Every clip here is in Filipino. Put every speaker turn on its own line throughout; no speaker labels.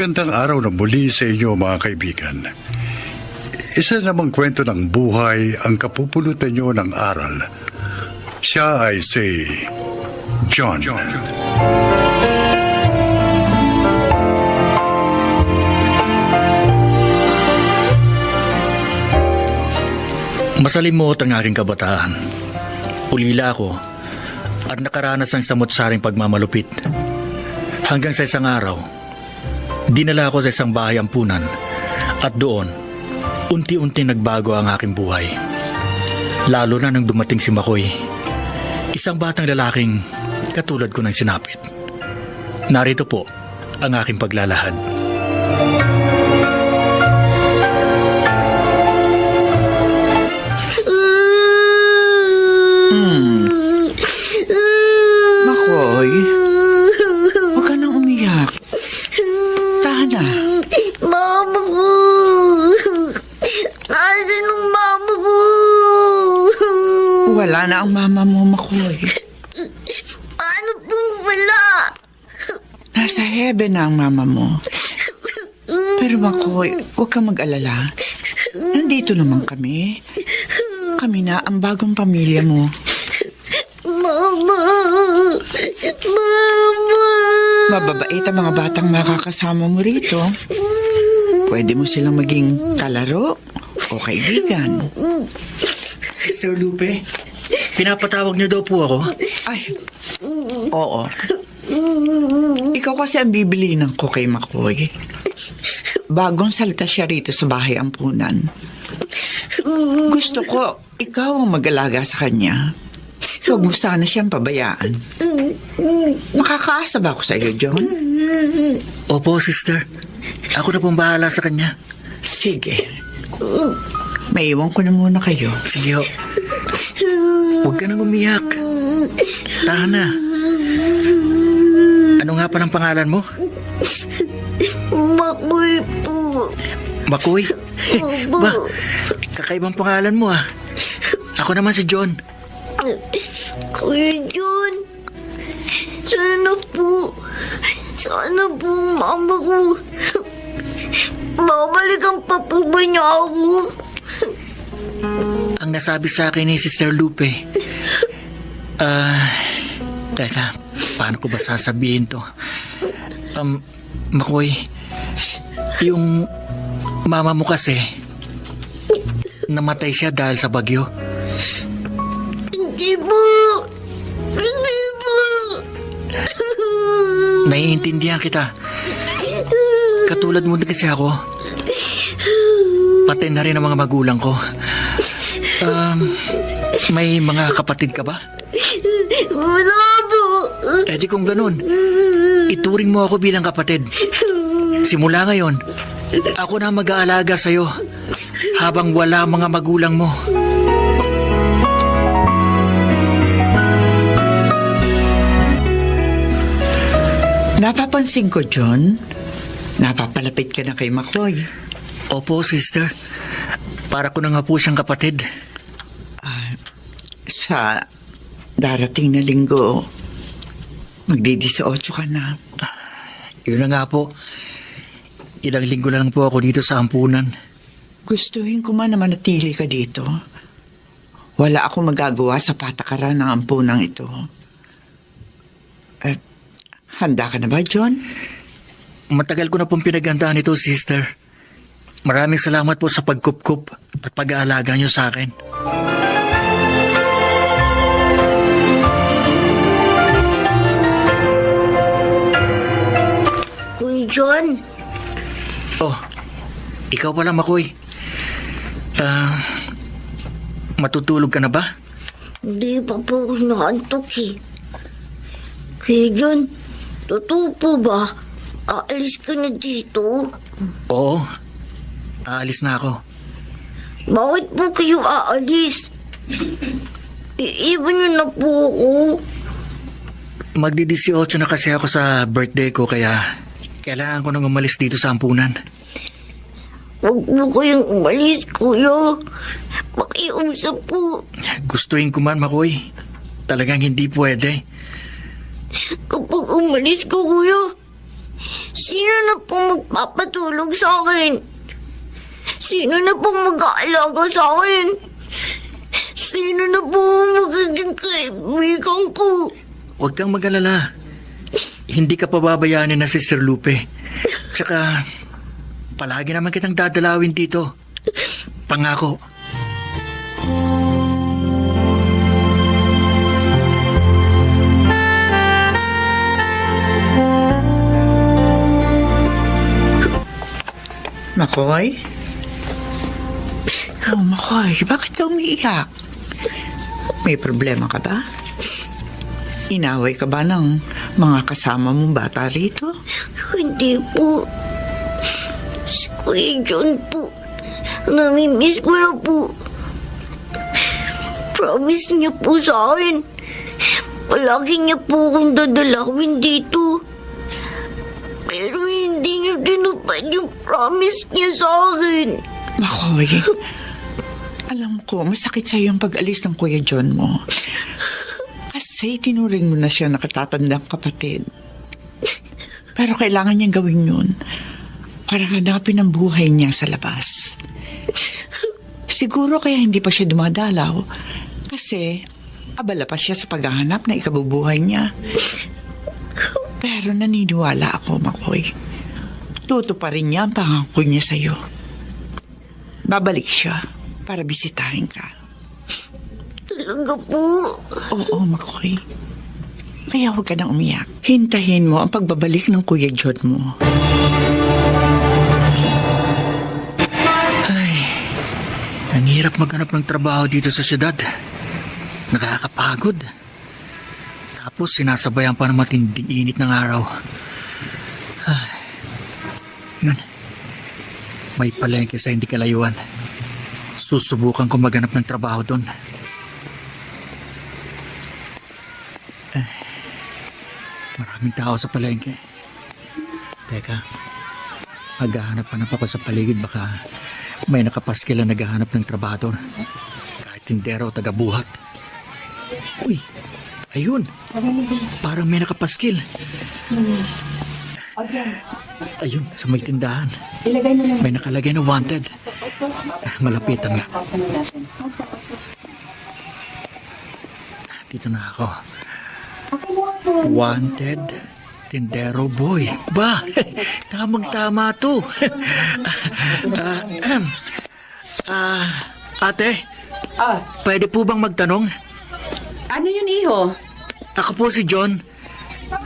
Magandang araw na muli sa inyo mga kaibigan. Isa namang kwento ng buhay ang kapupulutan nyo ng aral. Siya ay si John.
Masalimot ang aking kabataan. Ulila ako at nakaranas ng samot-saring pagmamalupit. Hanggang sa isang araw, dinala ako sa isang bahay ampunan at doon, unti-unti nagbago ang aking buhay. Lalo na nang dumating si Makoy, isang batang lalaking katulad ko ng sinapit. Narito po ang aking paglalahad.
Makoy, huwag ka nang umiyak. Tahan na.
Mama ko! Nasaan ang mama ko?
Wala na ang mama mo, Makoy.
Paano pong wala?
Nasa heaven na ang mama mo. Pero Makoy, huwag kang mag-alala. Nandito naman kami. Kami na ang bagong pamilya mo.
Mama! Mama!
Mababait ang mga batang makakasama mo rito. Pwede mo silang maging kalaro o kaibigan.
Sister Lupe, pinapatawag niyo daw po ako?
Ay, oo. Ikaw kasi ang bibili ng ko kay Makoy. Bagong salta siya rito sa bahay ampunan. Gusto ko, ikaw ang mag-alaga sa kanya. Huwag mo sana siyang pabayaan. Makakaasa ba ako sa iyo, John?
Opo, sister. Ako na pong bahala sa kanya.
Sige. Maiwan ko na muna kayo.
Sige ho. Huwag ka nang umiyak. Tahan na. Ano nga pa ng pangalan mo?
Makoy po.
Makoy? Ba, kakaibang pangalan mo ah. Ako naman si John.
Kuya John, sana po mama ko. Babalikan pa po ba niya ako?
Ang nasabi sa akin ni Sister Lupe. Teka, paano ko ba sasabihin to? Makoy, yung mama mo kasi, namatay siya dahil sa bagyo.
Hindi po. Hindi po.
Naiintindihan kita. Katulad mo din kasi ako. Patay na rin ang mga magulang ko. May mga kapatid ka ba?
Wala po.
Eh di kung ganun, ituring mo ako bilang kapatid. Simula ngayon, ako na mag-aalaga sa'yo habang wala ang mga magulang mo.
Napapansin ko, John. Napapalapit ka na kay Makoy.
Opo, sister. Para ko na nga po siyang kapatid.
Sa darating na linggo, magdi-18 ka na.
Yun na nga po. Ilang linggo lang po ako dito sa ampunan.
Gustuhin ko man na manatili ka dito. Wala akong magagawa sa patakaran ng ampunang ito. Handa ka na ba, John?
Matagal ko na pong pinagandaan ito, sister. Maraming salamat po sa pagkup-kup at pag-aalaga niyo sa akin.
Kuya John,
Oh, ikaw pala, Makoy. Matutulog ka na ba?
hindi pa po ako naantok eh. Kuya John, totoo po ba? Aalis ka na dito?
Oo, aalis na ako.
Bakit po kayo aalis? Iiwan niyo na po ako.
Magdi-18 na kasi ako sa birthday ko kaya kailangan ko nang umalis dito sa ampunan.
Huwag po kayong umalis, kuya. Makiusap po.
Gustuin ko man, Makoy. Talagang hindi pwede.
Kapag umalis ka, kuya, Sino na po magpapatulog sa akin? Sino na po mag-aalaga sa akin? Sino na po magiging kaibigan ko?
Huwag kang mag-alala. Hindi ka pababayaan na si Sir Lupe. Tsaka, palagi naman kitang dadalawin dito. Pangako.
Makoy? Oh, Makoy, bakit ka umiiyak? May problema ka ba? Inaway ka ba ng mga kasama mong bata rito?
Hindi po. Si Kuya John po. Namimiss ko na po. Promise niya po sa akin. Palagi niya po akong dadalawin dito. Pero hindi niya tinupad yung promise niya sa akin.
Makoy, alam ko, masakit sa'yo yung pag-alis ng Kuya John mo. Kasi tinuring mo na siya nakatatandang kapatid. Pero kailangan niyang gawin yun para hanapin ang buhay niya sa labas. Siguro kaya hindi pa siya dumadalaw kasi abala pa siya sa paghahanap na ikabubuhay niya. Pero naniniwala ako, Makoy. Tutuparin niya ang pangako niya sa'yo. Babalik siya para bisitahin ka.
Talaga po.
Oo, Makoy. Kaya huwag ka nang umiyak. Hintahin mo ang pagbabalik ng Kuya John mo.
Ay, ang hirap maghanap ng trabaho dito sa syudad. Nakakapagod. Tapos sinasabayan pa ng matinding init ng araw. Ay, yun. May palengke sa hindi kalayuan. Susubukan ko maghanap ng trabaho doon. Ay, maraming tao sa palengke. Teka, maghahanap pa ako sa paligid. Baka may nakapaskil na naghahanap ng trabador. Kahit tindero o taga-buhat. Uy, ayun. Parang may nakapaskil. Ayun, sa may tindahan. May nakalagay na wanted. Malapitan nga. Dito na ako. Wanted Tindero Boy. Ba, tamang-tama to. Ate, pwede po bang magtanong?
Ano yun, iho?
Ako po si John.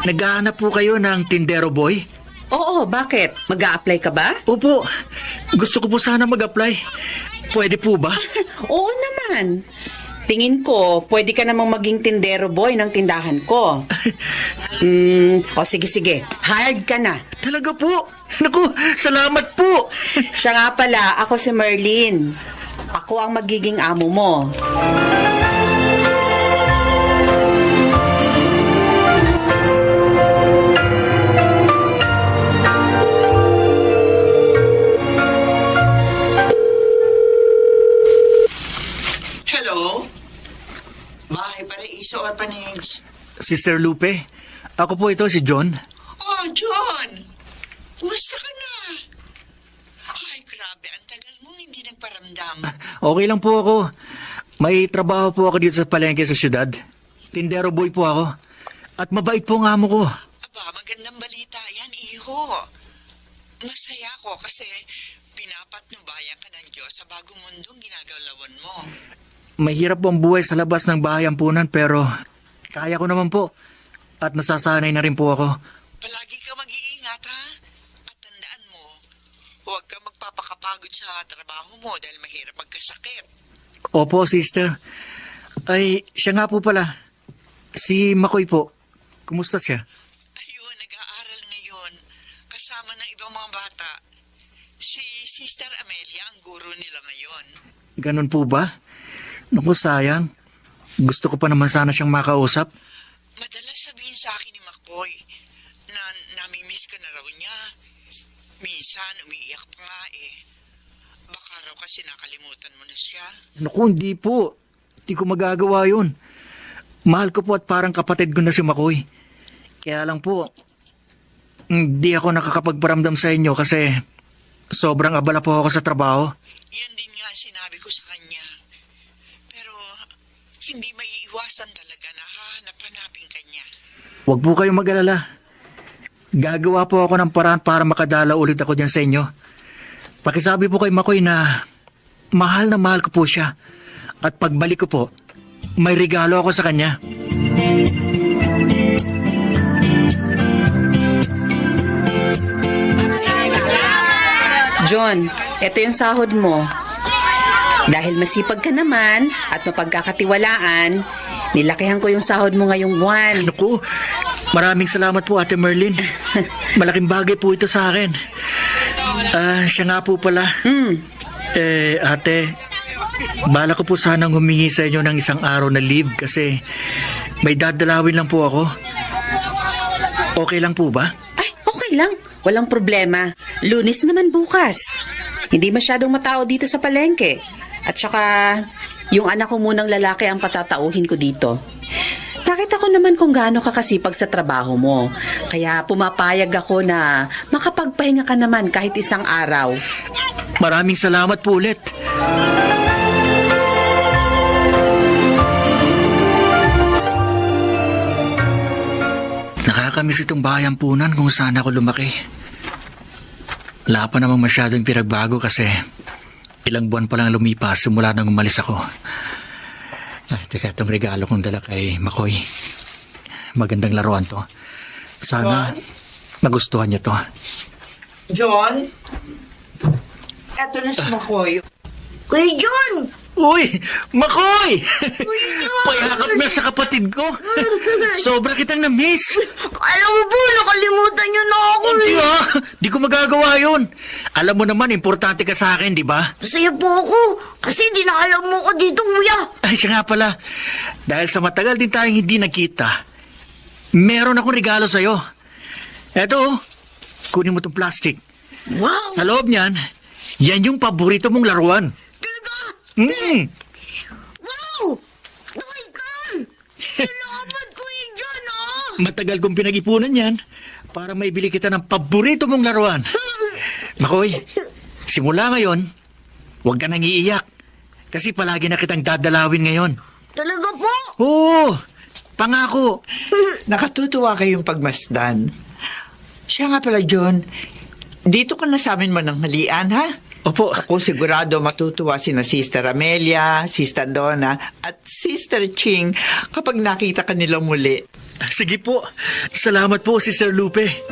Naghahanap po kayo ng Tindero Boy?
Oo, bakit? Mag-a-apply ka ba?
Opo, gusto ko po sana mag-apply. Pwede po ba?
Oo naman. Tingin ko, pwede ka namang maging tindero boy ng tindahan ko. O sige. Hired ka na.
Talaga po? Naku, salamat po.
Siya nga pala, ako si Merlin. Ako ang magiging amo mo.
Hello? Bahay Paraiso or Panig?
Si Sir Lupe. Ako po ito, si John.
Oh, John! Kumusta ka na? Ay, grabe. Ang tagal mong hindi nagparamdam.
Okay lang po ako. May trabaho po ako dito sa palengke sa syudad. Tindero boy po ako. At mabait po ang amo ko.
Aba, magandang balita yan, iho. Masaya ako kasi pinapatnubayan ka ng Diyos sa bagong mundong ginagalawan mo.
Mahirap po ang buhay sa labas ng bahay ampunan pero kaya ko naman po. At nasasanay na rin po ako.
Palagi ka mag-iingat, ha? At tandaan mo, huwag ka magpapakapagod sa trabaho mo dahil mahirap magkasakit.
Opo, sister. Ay, siya nga po pala. Si Makoy po. Kumusta siya?
Ayun, nag-aaral ngayon. Kasama ng ibang mga bata. Si Sister Amelia ang guro nila ngayon.
Ganun po ba? Naku, sayang. Gusto ko pa naman sana siyang makausap.
Madalas sabihin sa akin ni Makoy na nami-miss ka na raw niya. Minsan, umiiyak pa nga eh. Baka raw kasi nakalimutan mo na siya.
Naku, hindi po. Hindi ko magagawa yun. Mahal ko po at parang kapatid ko na si Makoy. Kaya lang po, Hindi ako nakakapagparamdam sa inyo kasi sobrang abala po ako sa trabaho.
Yan din nga sinabi ko sa kanya. Pero hindi maiiwasan talaga na hahanap-hanapin kanya.
Huwag po kayong mag-alala. Gagawa po ako ng paraan para makadala ulit ako dyan sa inyo. Pakisabi po kay Makoy na mahal ko po siya. At pagbalik ko po, may regalo ako sa kanya.
John, ito yung sahod mo. Dahil masipag ka naman at mapagkakatiwalaan, nilakihan ko yung sahod mo ngayong buwan.
Naku, maraming salamat po Ate Merlin. Malaking bagay po ito sa akin. Siya nga po pala. Ate, bala ko po sanang humingi sa inyo ng isang araw na leave kasi may dadalawin lang po ako. Okay lang po ba?
Ay, okay lang. Walang problema. Lunes naman bukas. Hindi masyadong matao dito sa palengke. At saka, yung anak ko munang lalaki ang patatauhin ko dito. Nakita ko naman kung gaano ka kasipag sa trabaho mo. Kaya pumapayag ako na makapagpahinga ka naman kahit isang araw.
Maraming salamat po ulit. Nakakamiss itong bayampunan kung saan ako lumaki. Wala pa namang masyadong pinagbago kasi ilang buwan pa lang lumipas simula nang umalis ako. Teka, itong regalo kong dala kay Makoy. Magandang laruan to. Sana magustuhan niya to.
John? Eto na si Makoy.
Kuya John!
Uy! Makoy! Payakap na sa kapatid ko. Sobra kitang na-miss.
Alam mo po, nakalimutan niyo na ako
Di
eh.
ba? Di ko magagawa yun. Alam mo naman, importante ka sa akin, di ba?
Masaya po ako kasi di na alam mo ko dito, kuya.
Ay, siya nga pala. Dahil sa matagal din tayong hindi nagkita, meron akong regalo sa'yo. Eto, kunin mo tong plastic.
Wow!
Sa loob niyan, yan yung paborito mong laruan.
Talaga? Wow! Doikan! Salamat, Kuya John, ah!
Matagal kong pinag-ipunan yan para maibili kita ng paborito mong laruan. Makoy, simula ngayon, huwag ka nang iiyak. Kasi palagi na kitang dadalawin ngayon.
Talaga po?
Oo, pangako.
Nakatutuwa kayong pagmasdan. Siya nga pala, John. Dito ka na sa amin mananghalian, ha?
Opo.
Ako sigurado matutuwa sina Sister Amelia, Sister Donna, at Sister Ching kapag nakita ka nilang muli.
Sige po. Salamat po, Sister Lupe.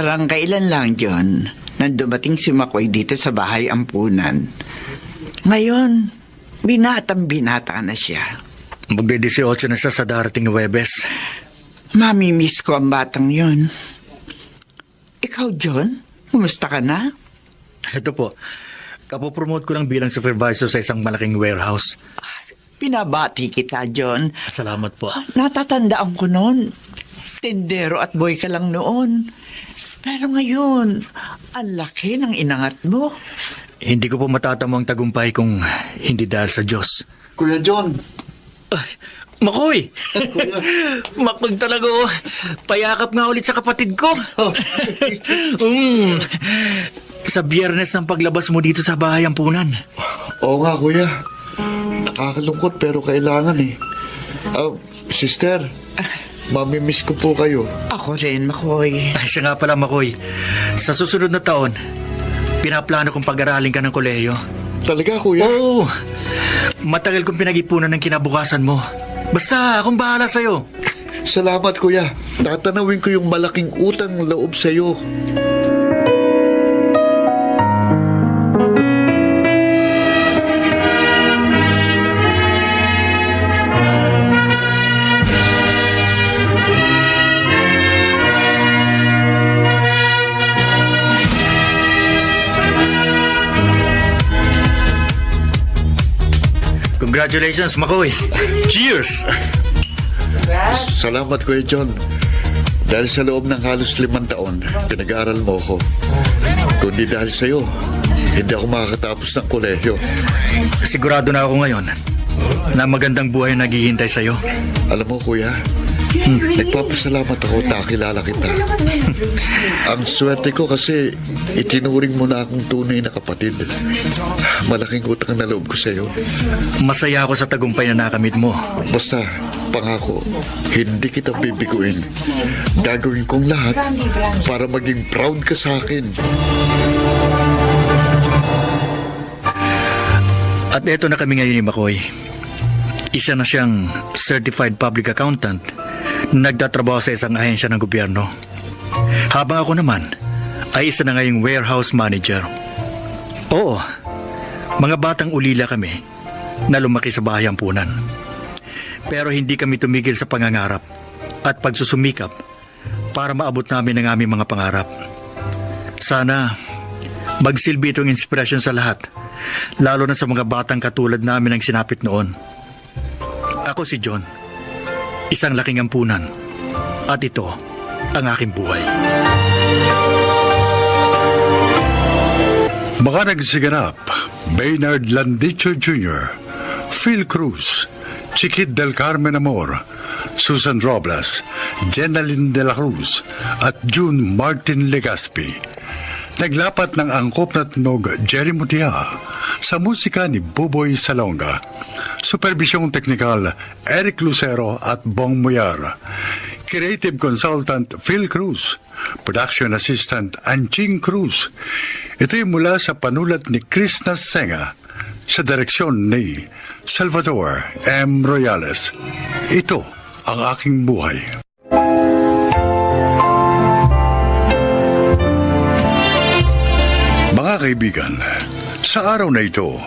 Parang kailan lang, John, nang dumating si Makoy dito sa bahay ampunan. Ngayon, binatang-binata na siya.
Magbe-18 na siya sa darating na Webes.
Mami-miss ko ang batang yon. Ikaw, John, kumusta ka na?
Ito po, kapopromote ko lang bilang supervisor sa isang malaking warehouse.
Pinabati kita, John.
Salamat po.
Natatandaan ko noon. Tendero at boy ka lang noon. Pero ngayon, ang laki ng inangat mo.
Hindi ko po matatamo ang tagumpay kung hindi dahil sa Diyos.
Kuya John,
Makoy! Makoy talaga oh. Payakap nga ulit sa kapatid ko. Sa Biyernes ng paglabas mo dito sa bahay ampunan.
Oo nga, kuya. Nakakalungkot pero kailangan eh. Sister, mamimiss ko po kayo.
Ako rin, Makoy.
Ay, siya nga pala, Makoy. Sa susunod na taon, pinaplano kong pag-aralin ka ng kolehiyo.
Talaga, kuya?
Oo. Matagal kong pinag-ipunan ng kinabukasan mo. Basta, akong bahala sa'yo.
Salamat, kuya. Tatanawin ko yung malaking utang loob sa'yo.
Congratulations, Makoy. Cheers!
Salamat, Kuya John. Dahil sa loob ng halos 5 taon, pinag-aaral mo ako. Kundi dahil sa'yo, hindi ako makakatapos ng kolehiyo.
Sigurado na ako ngayon na magandang buhay ang naghihintay sa'yo.
Alam mo, Kuya, nagpapasalamat ako at nakilala kita. Ang swerte ko kasi itinuring mo na akong tunay na kapatid. Malaking utang na loob ko sa'yo.
Masaya ako sa tagumpay na nakamit mo.
Basta, pangako, hindi kita bibiguin. Gagawin kong lahat para maging proud ka sa akin.
At eto na kami ngayon ni Makoy. Isa na siyang certified public accountant na nagtatrabaho sa isang ahensya ng gobyerno. Habang ako naman ay isa na ngayong warehouse manager. Oo, mga batang ulila kami na lumaki sa bahay ampunan. Pero hindi kami tumigil sa pangangarap at pagsusumikap para maabot namin ang aming mga pangarap. Sana magsilbi itong inspirasyon sa lahat, lalo na sa mga batang katulad namin ang sinapit noon. Ako si John, isang laking ampunan, at ito ang aking buhay.
Mga nagsiganap, Maynard Landicho Jr., Phil Cruz, Chiquit del Carmen Amor, Susan Robles, Jenaline de la Cruz, at June Martin Legaspi. Naglapat ng angkop na tunog Jerry Mutia sa musika ni Buboy Salonga. Supervisyong teknikal Eric Lucero at Bong Muyar. Creative Consultant Phil Cruz. Production Assistant Anching Cruz. Ito'y mula sa panulat ni Chris Nasenga sa direksyon ni Salvador M. Royales. Ito ang aking buhay. Mga kaibigan, sa araw na ito,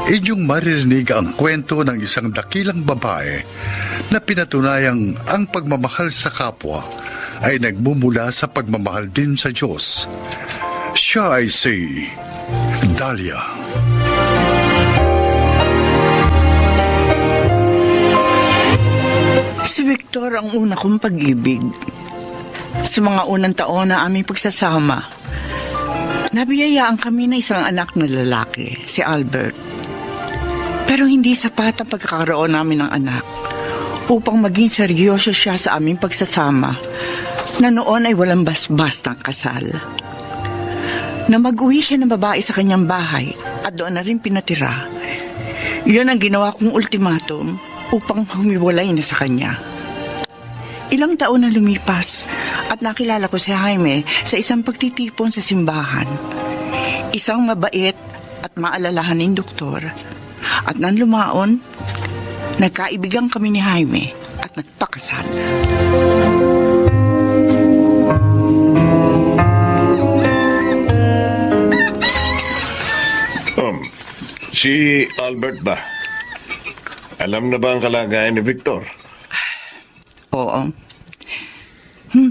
inyong maririnig ang kwento ng isang dakilang babae na pinatunayang ang pagmamahal sa kapwa ay nagmumula sa pagmamahal din sa Diyos. Siya ay si Dahlia.
Si Victor ang una kong pag-ibig. Sa mga unang taon na aming pagsasama, nabiyayaan kami na isang anak na lalaki, si Albert. Pero hindi sapat ang pagkakaroon namin ng anak upang maging seryoso siya sa aming pagsasama na noon ay walang basbastang kasal. Na mag-uwi siya ng babae sa kanyang bahay at doon na rin pinatira. Yun ang ginawa kong ultimatum upang humiwalay na sa kanya. Ilang taon na lumipas at nakilala ko si Jaime sa isang pagtitipon sa simbahan. Isang mabait at maalalahaning doktor. At nang lumaon, nagkaibigan kami ni Jaime at nagpakasal.
Si Albert ba? Alam na ba ang kalagayan ni Victor?
Oo.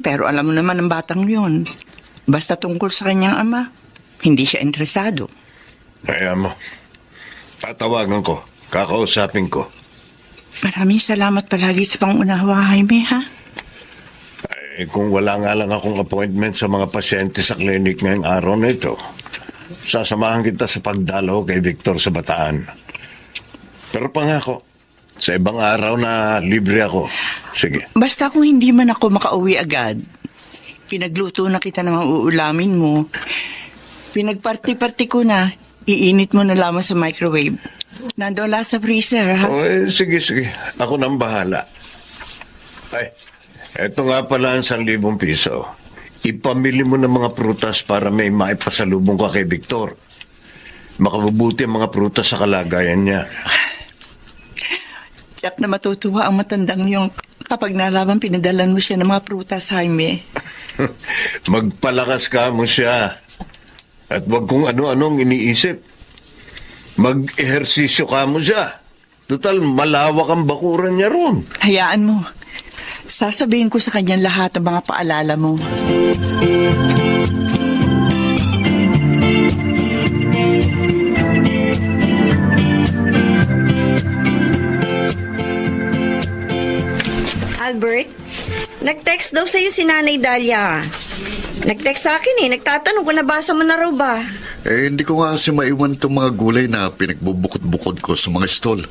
Pero alam mo naman ang batang yun. Basta tungkol sa kanyang ama, hindi siya interesado.
Kaya mo. Tatawagan ko. Kakausapin ko.
Maraming salamat palagi sa pangunawa, Jaime, ha?
Eh, kung wala nga lang akong appointment sa mga pasyente sa klinik ngayong araw na ito, sasamahan kita sa pagdalaw kay Victor sa Bataan. Pero pangako, sa ibang araw na libre ako. Sige.
Basta kung hindi man ako makauwi agad, pinagluto na kita ng mga uulamin mo. Pinagparti-parti ko na, iinit mo na lamang sa microwave. Nandoon lahat sa freezer, ha?
Oh, sige. Ako nang bahala. Ay, eto nga pala ang 1,000 piso. Ipamili mo ng mga prutas para may maipasalubong ka kay Victor. Makabubuti ang mga prutas sa kalagayan niya.
Tiyak na matutuwa ang matandang yung kapag nalaman pinadalan mo siya ng mga prutas, Jaime.
Magpalakas ka mo siya. At wag kung ano-anong iniisip. Mag-ehersisyo ka mo siya. Total, malawak ang bakuran niya ron.
Hayaan mo. Sasabihin ko sa kanya lahat ng mga paalala mo.
Nag-text daw sa'yo si Nanay Dahlia. Nag-text sa akin nagtatanong kung nabasa mo na raw ba.
Hindi ko nga kasi maiwan itong mga gulay na pinagbubukod-bukod ko sa mga stall.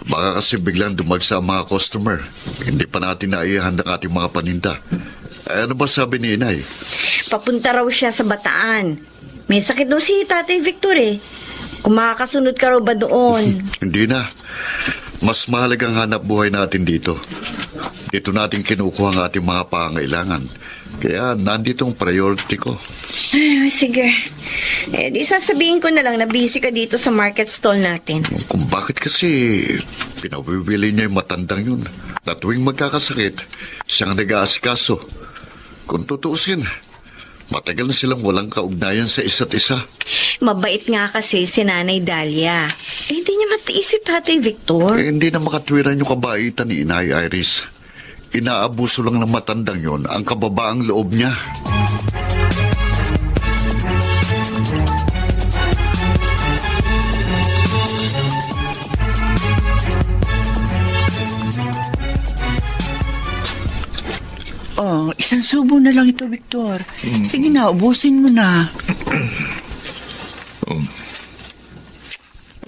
Baka kasi biglang dumagsa ang mga customer. Hindi pa natin naihanda ang ating mga paninda. Ano ba sabi ni Inay?
Papunta raw siya sa Bataan. May sakit daw si Tatay Victor Kung makakasunod ka raw ba doon?
Hindi na. Mas mahalagang hanap buhay natin dito. Dito natin kinukuha ang ating mga pangailangan. Kaya nandito ang priority ko.
Ay, sige. Di sasabihin ko na lang na busy ka dito sa market stall natin.
Kung bakit kasi pinawiwili niya yung matandang yun. Na tuwing magkakasakit, siyang nag-aasikaso. Kung tutuusin, matagal na silang walang kaugnayan sa isa't isa.
Mabait nga kasi si Nanay Dahlia. Hindi niya matiis si Tatay Victor.
Hindi na makatwiran yung kabaitan ni Inay Iris. Inaabuso lang ng matandang yon ang kababaang loob niya.
Oh, isang subo na lang ito, Victor. Sige na, ubusin mo na.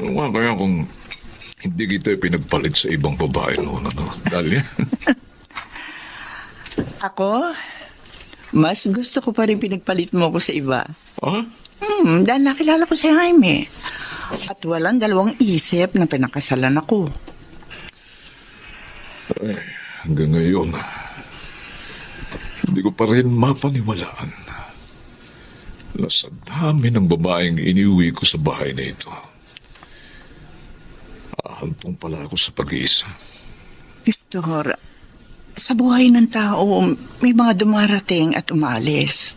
Ano nga kaya kung hindi kita pinagpalit sa ibang babae noon, Dahlia?
Ako, mas gusto ko pa rin pinagpalit mo ko sa iba.
Ha?
Dahil nakilala ko si Jaime. At walang dalawang isip na pinakasalan ako.
Hanggang ngayon, hindi ko pa rin mapaniwalaan na sa dami ng babaeng iniuwi ko sa bahay na ito, ahantong pala ako sa pag-iisa.
Victor, sa buhay ng tao, may mga dumarating at umalis.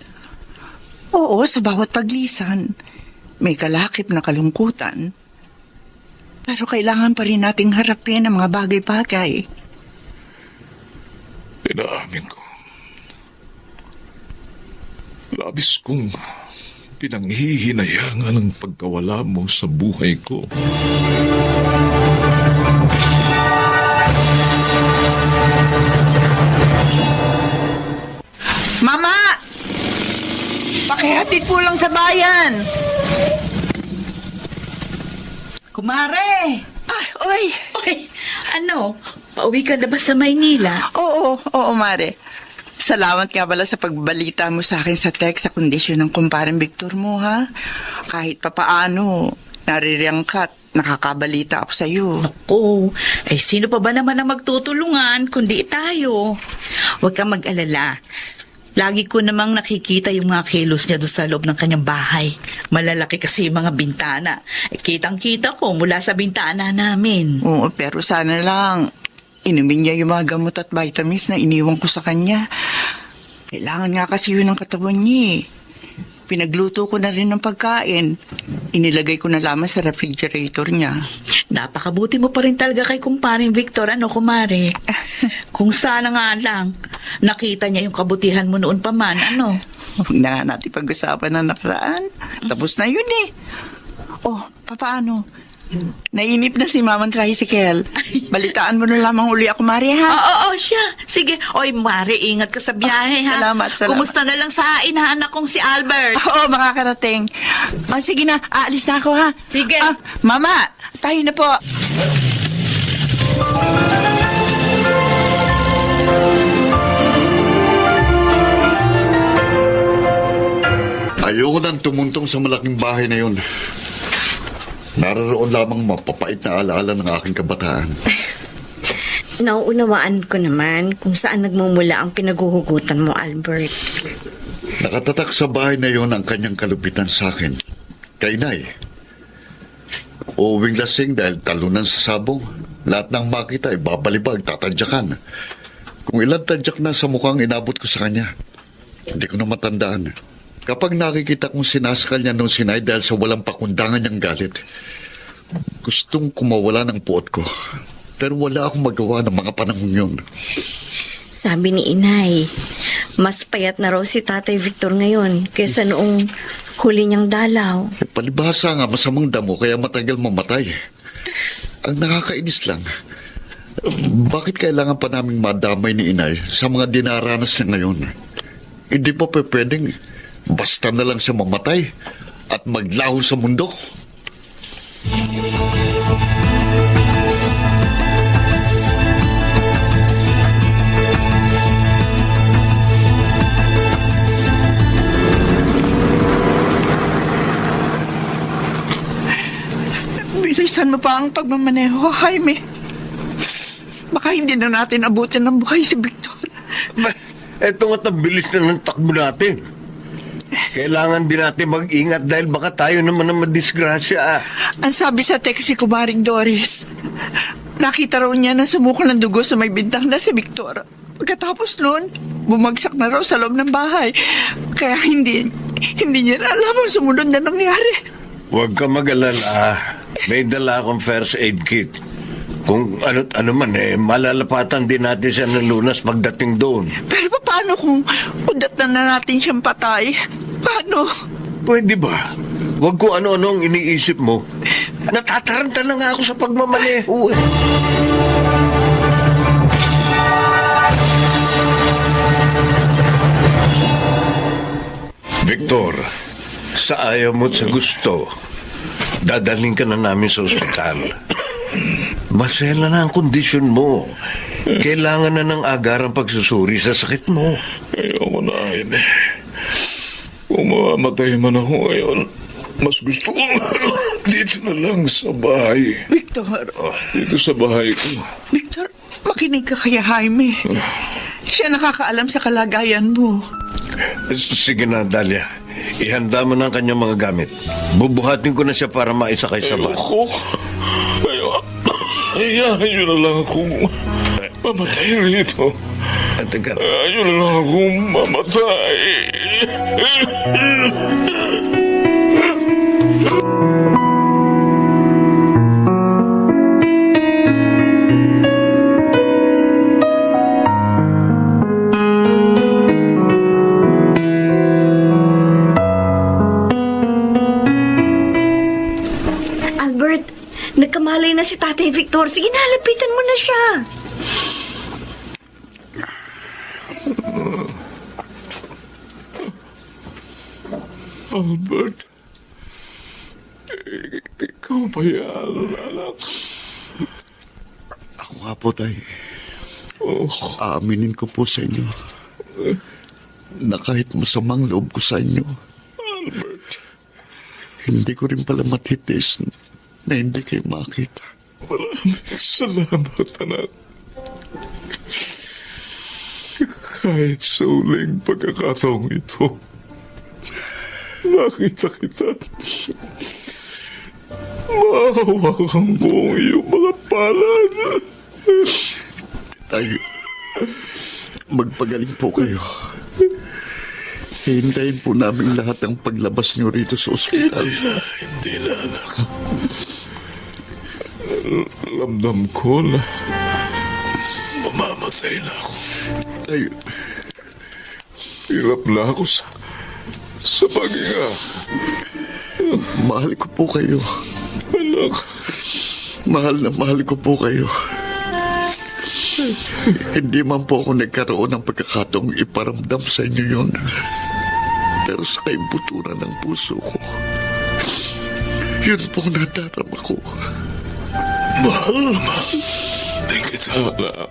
Oo, sa bawat paglisan, may kalakip na kalungkutan. Pero kailangan pa rin nating harapin ang mga bagay-bagay.
Inaamin ko. Labis kong pinanghihinayangan ang pagkawala mo sa buhay ko.
Mama! Pakihatid po lang sa bayan!
Kumare!
Ay, oy!
Oy, ano? Pauwi ka na ba sa Maynila?
Oo, Mare. Salamat nga pala sa pagbalita mo sa akin sa text sa kondisyon ng kumparing Victor mo, ha? Kahit papaano, naririyang ka at nakakabalita ako sa iyo.
Oo. Eh, sino pa ba naman ang magtutulungan kundi tayo? Huwag kang mag-alala. Lagi ko namang nakikita yung mga kilos niya doon sa loob ng kanyang bahay. Malalaki kasi yung mga bintana. Eh, kitang-kita ko mula sa bintana namin.
Oo, pero sana lang, inumin niya yung mga gamot at vitamins na iniwan ko sa kanya. Kailangan nga kasi yun ang katawan niya. Pinagluto ko na rin ng pagkain. Inilagay ko na lamang sa refrigerator niya.
Napakabuti mo pa rin talaga kay kumparing Victor, kumare? Kung sana nga lang, nakita niya yung kabutihan mo noon pa man,
Huwag na nga natin pag-usapan na nakaraan. Tapos na yun Oh, papaano? Nainip na si Mamang Tricycle. Balitaan mo na lamang uli ako, Mari, ha?
Oo, siya. Sige. Oy, Mari, ingat ka sa biyahe, ha?
Salamat.
Kumusta na lang sa inaanak kong si Albert?
Oo, makakarating. Sige na, aalis na ako, ha?
Sige.
Mama, tayo na po.
Ayoko nang tumuntong sa malaking bahay na yun. Naroon lamang mapapait na alaala ng aking kabataan.
Nauunawaan ko naman kung saan nagmumula ang pinaguhugutan mo, Albert.
Nakatatak sa bahay na yon ang kanyang kalupitan sa akin. Kay Inay. Uuwing lasing dahil talunan sa sabong. Lahat ng makita ay babalibag, tatadyakan. Kung ilang tadyak na sa mukhang inabot ko sa kanya, hindi ko na matandaan. Kapag nakikita kong sinasakal niya nung sinay dahil sa walang pakundangan niyang galit, gustong kumawala ng puot ko. Pero wala akong magawa ng mga panahon yun.
Sabi ni Inay, mas payat na raw si Tatay Victor ngayon kaysa noong huli niyang dalaw.
Palibhasa nga masamang damo kaya matagal mamatay. Ang nakakainis lang, Bakit kailangan pa naming madamay ni inay sa mga dinaranas niya ngayon? Hindi pa pwedeng basta na lang siya mamatay at maglaho sa mundo.
Bilisan mo pa ang pagmamaneho, Jaime. Baka hindi na natin abutin ng buhay si Victor.
Eto nga't ang bilis na ng takbo natin. Kailangan din natin mag-ingat dahil baka tayo naman ang madisgrasya.
Ang sabi sa text si Kumaring Doris, nakita raw niya na sumuko ng dugo sa may bintang na si Victor. Pagkatapos noon, bumagsak na raw sa loob ng bahay. Kaya hindi niya na alam ang sumunod na nangyari.
Huwag ka mag-alala. May dala akong first aid kit. Kung ano't ano man malalapatan din natin siya ng lunas pagdating doon.
Pero paano kung udat na natin siyang patay? Paano?
Pwede ba? Huwag ko ano-ano ang iniisip mo. Natataranta na nga ako sa pagmamaneho. Victor, sa ayaw mo't sa gusto, dadalhin ka na namin sa ospital. Masela na ang kondisyon mo. Kailangan na ng agarang pagsusuri sa sakit mo.
Ayoko na, Jaime. Kung mamamatay man ako ngayon, mas gusto ko dito na lang sa bahay.
Victor,
Dito sa bahay ko.
Victor, makinig ka kay Jaime. Siya nakakaalam sa kalagayan mo.
Sige na, Dalia. Ihanda mo na ang kanyang mga gamit. Bubuhatin ko na siya para maisakay sa bus.
Ayaw nyo na lang akong mamatay rito.
Teka.
Ayaw na lang akong mamatay.
Albert, nagkamalay na si Tatay Victor. Sige na, lapitan mo na siya.
Albert, ikaw ba yan, anak?
Ako nga po, tay.
Oh,
Aaminin ko po sa inyo na kahit masamang loob ko sa inyo,
Albert,
hindi ko rin pala matitis na hindi kayo makita.
maraming salamat, anak. Kahit sa uling pagkakataong ito, nakita kita. Maawa kang buong iyong mga palad.
Tay, magpagaling po kayo. Hintayin po namin lahat ang paglabas niyo rito sa ospital.
Hindi na, anak. Ramdam ko na mamamatay na ako.
Tay,
Hirap na ako sa paghinga.
mahal ko po kayo.
Anak,
Mahal na mahal ko po kayo. Hindi man po ako nagkaroon ng pagkakataong iparamdam sa inyo yun. Pero sa kaibuturan ng puso ko, yun po nadarama ko.
mahal din kita, anak.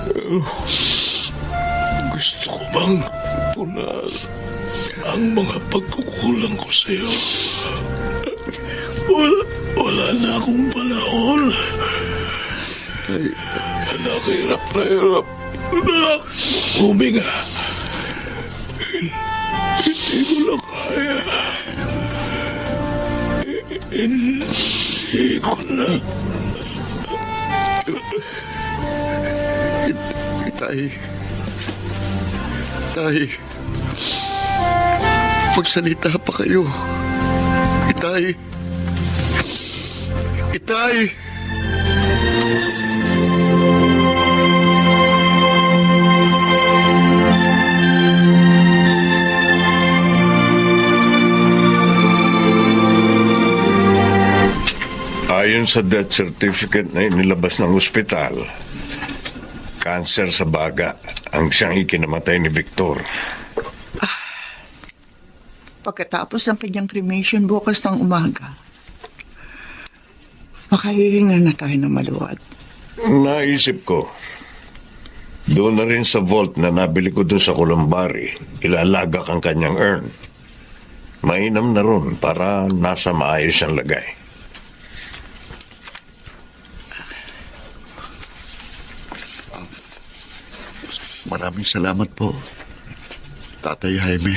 Pero gusto ko bang punan ang mga pagkukulang ko sa'yo? Wala na akong panahon.
Tay,
Anak, hirap na hirap. Anak, huminga. Hindi ko na kaya. Hindi ko na.
Tay, Tay, magsalita pa kayo. Itay, Itay.
Ayon Ayon sa death certificate na inilabas ng ospital, cancer sa baga ang siyang ikinamatay ni Victor.
Pagkatapos ng kanyang cremation bukas ng umaga, makahihinga na tayo ng maluwag.
Naisip ko, doon na rin sa vault na nabili ko doon sa Columbari, ilalagak ang kanyang urn. Mainam na ron para nasa maayos ang lagay.
Maraming salamat po, Tatay Jaime.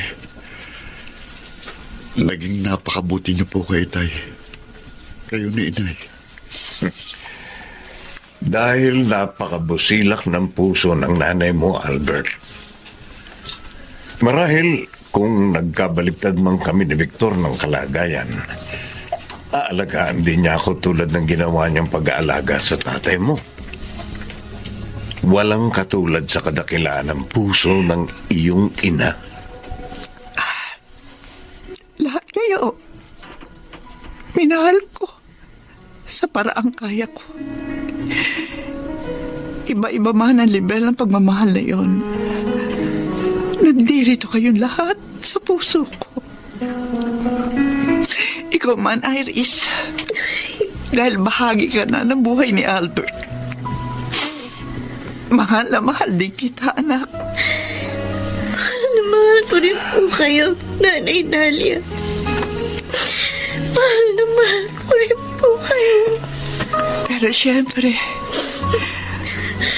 Naging napakabuti niyo po kay Tay. Kayo ni Inay.
Dahil napakabusilak ng puso ng nanay mo, Albert. Marahil kung nagkabaliktad man kami ni Victor ng kalagayan, aalagaan din niya ako tulad ng ginawa niyang pag-aalaga sa tatay mo. Walang katulad sa kadakilaan ng puso ng iyong ina.
Lahat kayo, minahal ko sa paraang kaya ko. Iba-iba man ang level ng pagmamahal na yon. Nandirito kayong lahat sa puso ko. Ikaw man, Iris, dahil bahagi ka na ng buhay ni Albert. Mahal na mahal din kita, anak.
Mahal ko rin po kayo, Nanay Dalia. Mahal ko rin po kayo.
Pero siyempre,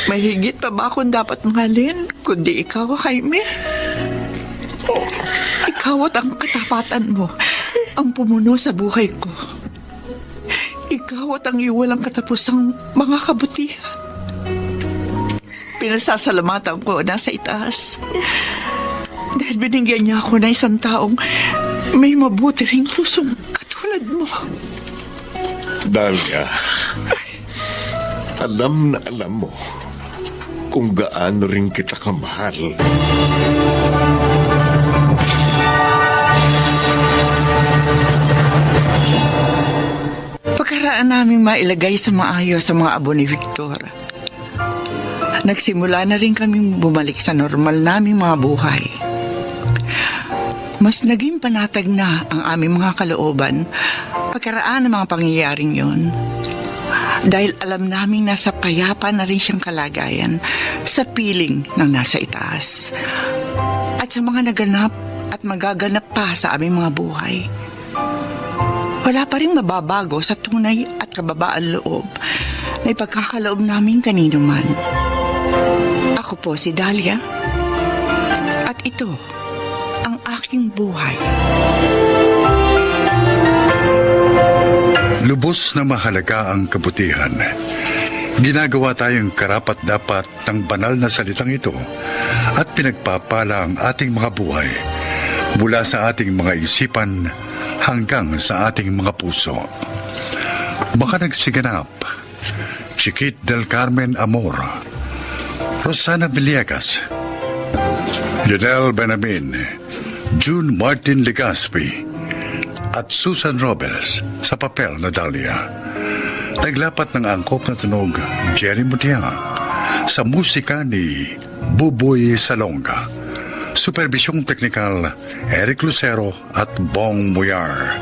may higit pa ba akong dapat mahalin kundi ikaw, Jaime? Ikaw at ang katapatan mo ang pumuno sa buhay ko. Ikaw at ang iwalang katapusang mga kabutihan. Pinasasalamatan ko na sa itaas dahil binigyan niya ako na isang taong may mabuti ring pusong katulad mo.
Dalia, alam na alam mo kung gaano rin kita kamahal.
Pagkaraan namin mailagay sa maayos sa mga abo ni Victor, nagsimula na rin kaming bumalik sa normal naming mga buhay. Mas naging panatag na ang aming mga kalooban pagkaraan ng mga pangyayaring yon. Dahil alam naming nasa payapa na rin siyang kalagayan sa piling ng nasa itaas. At sa mga naganap at magaganap pa sa aming mga buhay. Wala pa rin mababago sa tunay at kababaan loob na ipagkakaloob namin kanino man. Ako po si Dalia at ito ang aking buhay.
Lubos na mahalaga ang kabutihan. Ginagawa tayong karapat-dapat ng banal na salitang ito at pinagpapala ang ating mga buhay mula sa ating mga isipan hanggang sa ating mga puso. Makanagsiganap, Chiquit del Carmen Amor, Rosana Villegas, Lionel Benamin, June Martin Legaspi, at Susan Robles sa papel na Dalia. Naglapat ng angkop na tunog Jerry Mutia sa musika ni Buboy Salonga. Supervisyong teknikal Eric Lucero at Bong Muyar.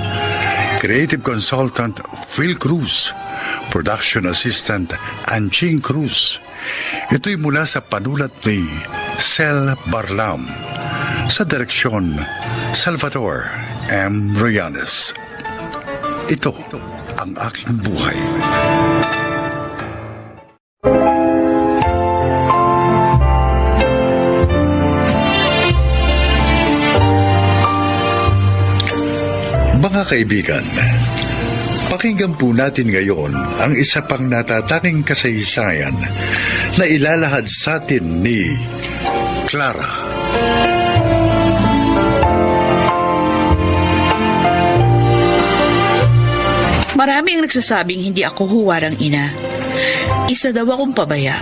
Creative Consultant Phil Cruz. Production Assistant Anching Cruz. Ito'y mula sa panulat ni Sel Barlam. Sa direksyon Salvador M. Royanes. Ito ang aking buhay. Mga kaibigan, pakinggan po natin ngayon ang isa pang natatanging kasaysayan na ilalahad sa atin ni Clara.
Marami ang nagsasabing hindi ako huwarang ina. Isa daw akong pabaya.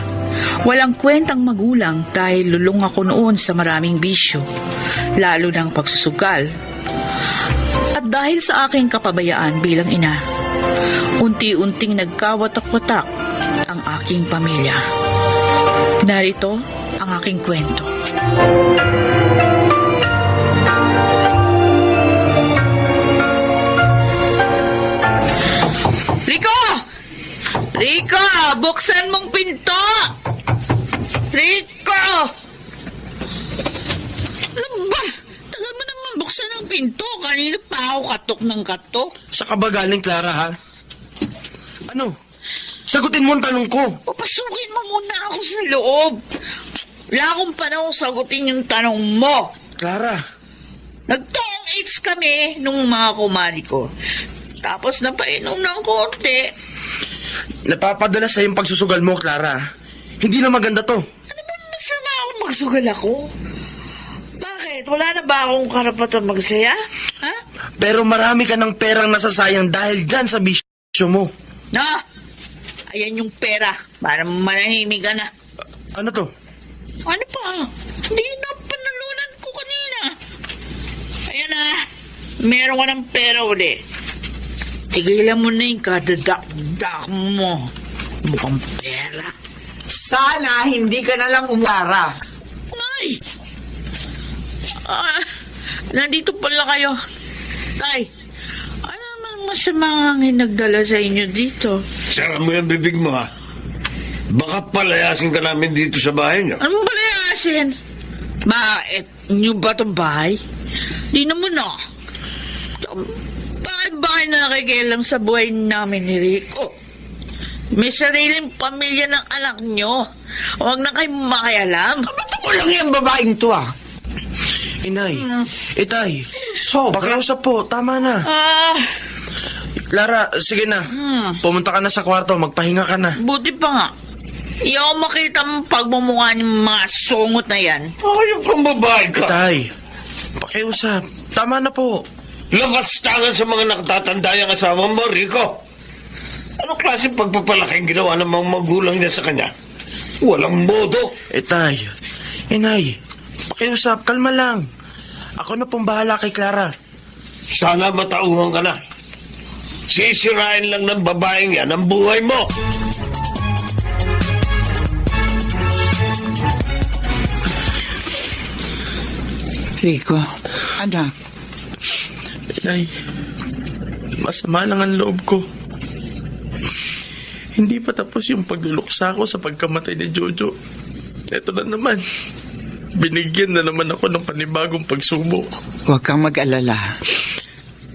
Walang kwentang magulang dahil lulong ako noon sa maraming bisyo, lalo ng pagsusugal. At dahil sa aking kapabayaan bilang ina, Unti-unting nagkawatak-watak ang aking pamilya. Narito ang aking kwento. Rico! Rico! Buksan mong pinto! Rico! Ano ba? Tagal mo naman buksan ang pinto. Kanina pa ako katok ng katok.
Sa kabagaling, Clara, ha? Ano? Sagutin mo ang tanong ko.
Papasukin mo muna ako sa loob. Wala akong panahon sagutin yung tanong mo.
Clara,
Nagtong eats kami nung mga kumari ko. Tapos napainom ng konti.
napapadala sa yung pagsusugal mo, Clara. Hindi na maganda to.
Ano ba masama akong magsugal ako? Bakit? Wala na ba akong karapatan magsaya? Ha?
Pero marami ka ng perang nasasayang dahil dyan sa bisyo mo.
Na? Ayan yung pera. Para manahimik ka na.
Ano to?
Ano pa? Hindi na panalunan ko kanina. Ayan na. Meron ka ng pera uli. Tigilan mo na yung kadadak-dak mo. Mukhang pera.
Sana hindi ka na lang umara.
Ay! Nandito pala kayo. Tay, ano naman masama ang nagdala sa inyo dito?
Sara mo yung bibig mo, ha? Baka palayasin ka namin dito sa bahay niyo.
Anong balayasin? Bakit? Nyo ba itong bahay? Di naman na. Bakit ba kayo nakikialam sa buhay namin ni Rico? May sariling pamilya ng anak nyo. Huwag na kayo makialam.
Ba't ako lang yung babaeng to ah?
Inay, itay, pakiusap po, tama na. Clara, sige na. Pumunta ka na sa kwarto, magpahinga ka na.
Buti pa nga. Hindi ako makita ang pagmumukha ng mga sungot na yan.
Ayok kang babae ka.
Itay, pakiusap, tama na po.
Lakas tangan sa mga nakatatanda yung asawa mo, Rico. Ano klaseng pagpapalaking ginawa ng mga magulang niya sa kanya? Walang modo.
Itay, inay, pakiusap, kalma lang. Ako na pong bahala kay Clara.
Sana matauhan ka na. Sisirain lang ng babaeng yan ang buhay mo.
Rico, anak,
Inay, masama lang ang loob ko. Hindi pa tapos yung pagluluksa ko sa pagkamatay ni Jojo. Eto na naman. Binigyan na naman ako ng panibagong pagsubok.
huwag kang mag-alala.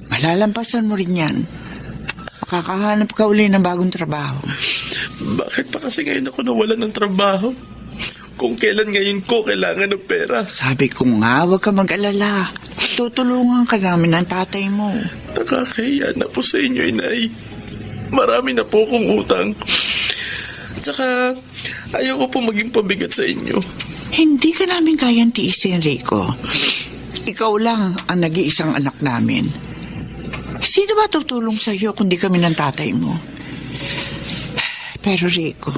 Malalampasan mo rin yan. Makakahanap ka uli ng bagong trabaho.
Bakit pa kasi ngayon ako nawalan ng trabaho? Kung kailan ngayon ko kailangan ng pera.
Sabi ko nga, huwag ka mag-alala. Tutulungan ka namin ng tatay mo.
Nakakahiya na po sa inyo, Inay. Marami na po akong utang. Tsaka, ayoko po maging pabigat sa inyo.
Hindi ka namin kayang tiisin, Rico. Ikaw lang ang nag-iisang anak namin. Sino ba tutulong sa iyo kundi kami ng tatay mo? Pero Rico,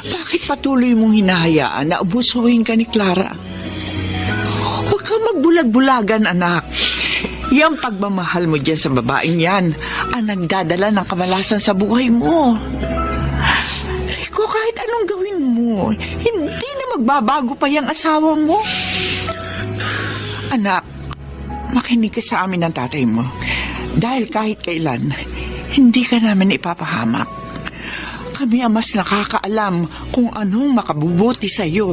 bakit patuloy mong hinahayaan na abusuhin ka ni Clara? Huwag kang magbulag-bulagan, anak. Yang pagmamahal mo dyan sa babaeng yan ang nagdadala ng kamalasan sa buhay mo. Rico, kahit anong gawin mo, hindi na magbabago pa yung asawa mo. Anak, makinig ka sa amin ng tatay mo. Dahil kahit kailan, hindi ka namin ipapahamak. Kami ang mas nakakaalam kung anong makabubuti sa iyo.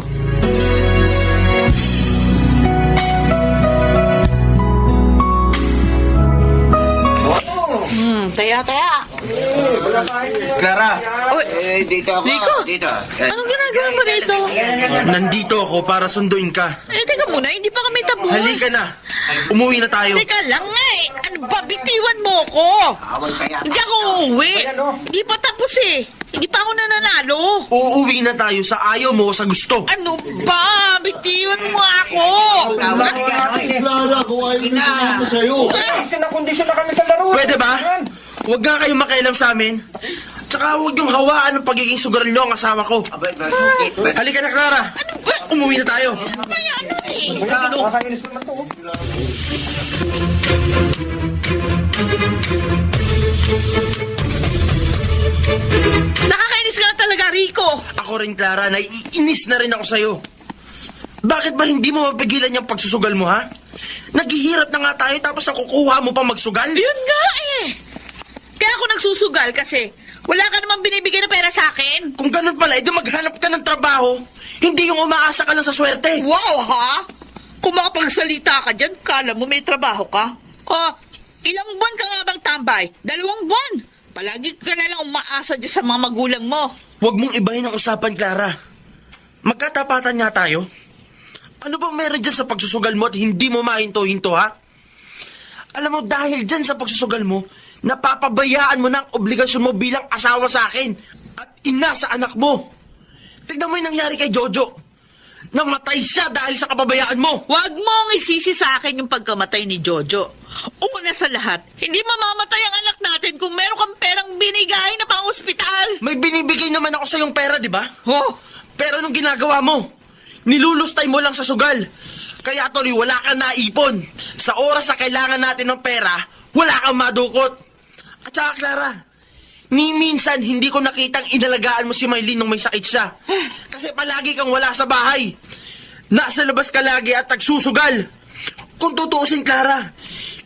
Taya.
Clara,
Dito ako.
Rico, anong ginagawa mo dito?
nandito ako para sunduin ka.
Teka muna, hindi pa kami tapos.
Halika na. Umuwi na tayo.
Teka lang nga eh. Ano ba, bitiwan mo ko? Hindi ako uuwi. Hindi pa tapos eh. Hindi pa ako nananalo.
Uuwi na tayo sa ayaw mo sa gusto.
Ano ba? Bitiwan mo ako.
Clara, kung ayaw na sumama sa'yo.
Pwede ba? Huwag nga kayong makialam sa amin. Tsaka huwag yung hawaan ng pagiging sugaran nyo ang asawa ko. Halika na, Clara. Umuwi na tayo.
Nakakainis ka na talaga, Rico.
Ako rin, Clara, naiinis na rin ako sa'yo. Bakit ba hindi mo mapigilan yung pagsusugal mo, ha? Naghihirap na nga tayo tapos nakukuha mo pa magsugal?
Yun nga eh. Kaya ako nagsusugal kasi wala ka namang binibigay na pera sa akin.
Kung ganun pala, edi maghanap ka ng trabaho. Hindi yung umaasa ka lang sa swerte.
Wow, ha? Kung makapagsalita ka dyan, kala mo may trabaho ka? Oh, ilang buwan ka nga bang tambay? 2 buwan. Palagi ka na lang umaasa dyan sa mga magulang mo.
Huwag mong ibahin ang usapan, Clara. Magkatapatan nga tayo. Ano bang meron dyan sa pagsusugal mo at hindi mo mahinto-hinto, ha? Alam mo, dahil dyan sa pagsusugal mo, napapabayaan mo ng obligasyon mo bilang asawa sa akin at ina sa anak mo. Tignan mo yung nangyari kay Jojo. Namatay siya dahil sa kapabayaan mo.
Huwag mong isisi sa akin yung pagkamatay ni Jojo. Una sa lahat, hindi mamamatay ang anak natin kung meron kang perang binigay na pang-ospital.
May binibigay naman ako sa yung pera, di ba?
Oh,
Pero anong ginagawa mo? Nilulustay mo lang sa sugal. Kaya tuloy, wala kang naipon. Sa oras na kailangan natin ng pera, wala kang madukot. At saka, Clara, ni minsan hindi ko nakitang inalagaan mo si Maylin nung may sakit siya. Kasi palagi kang wala sa bahay. Nasa labas ka lagi at nagsusugal. Kung tutuusin, Clara,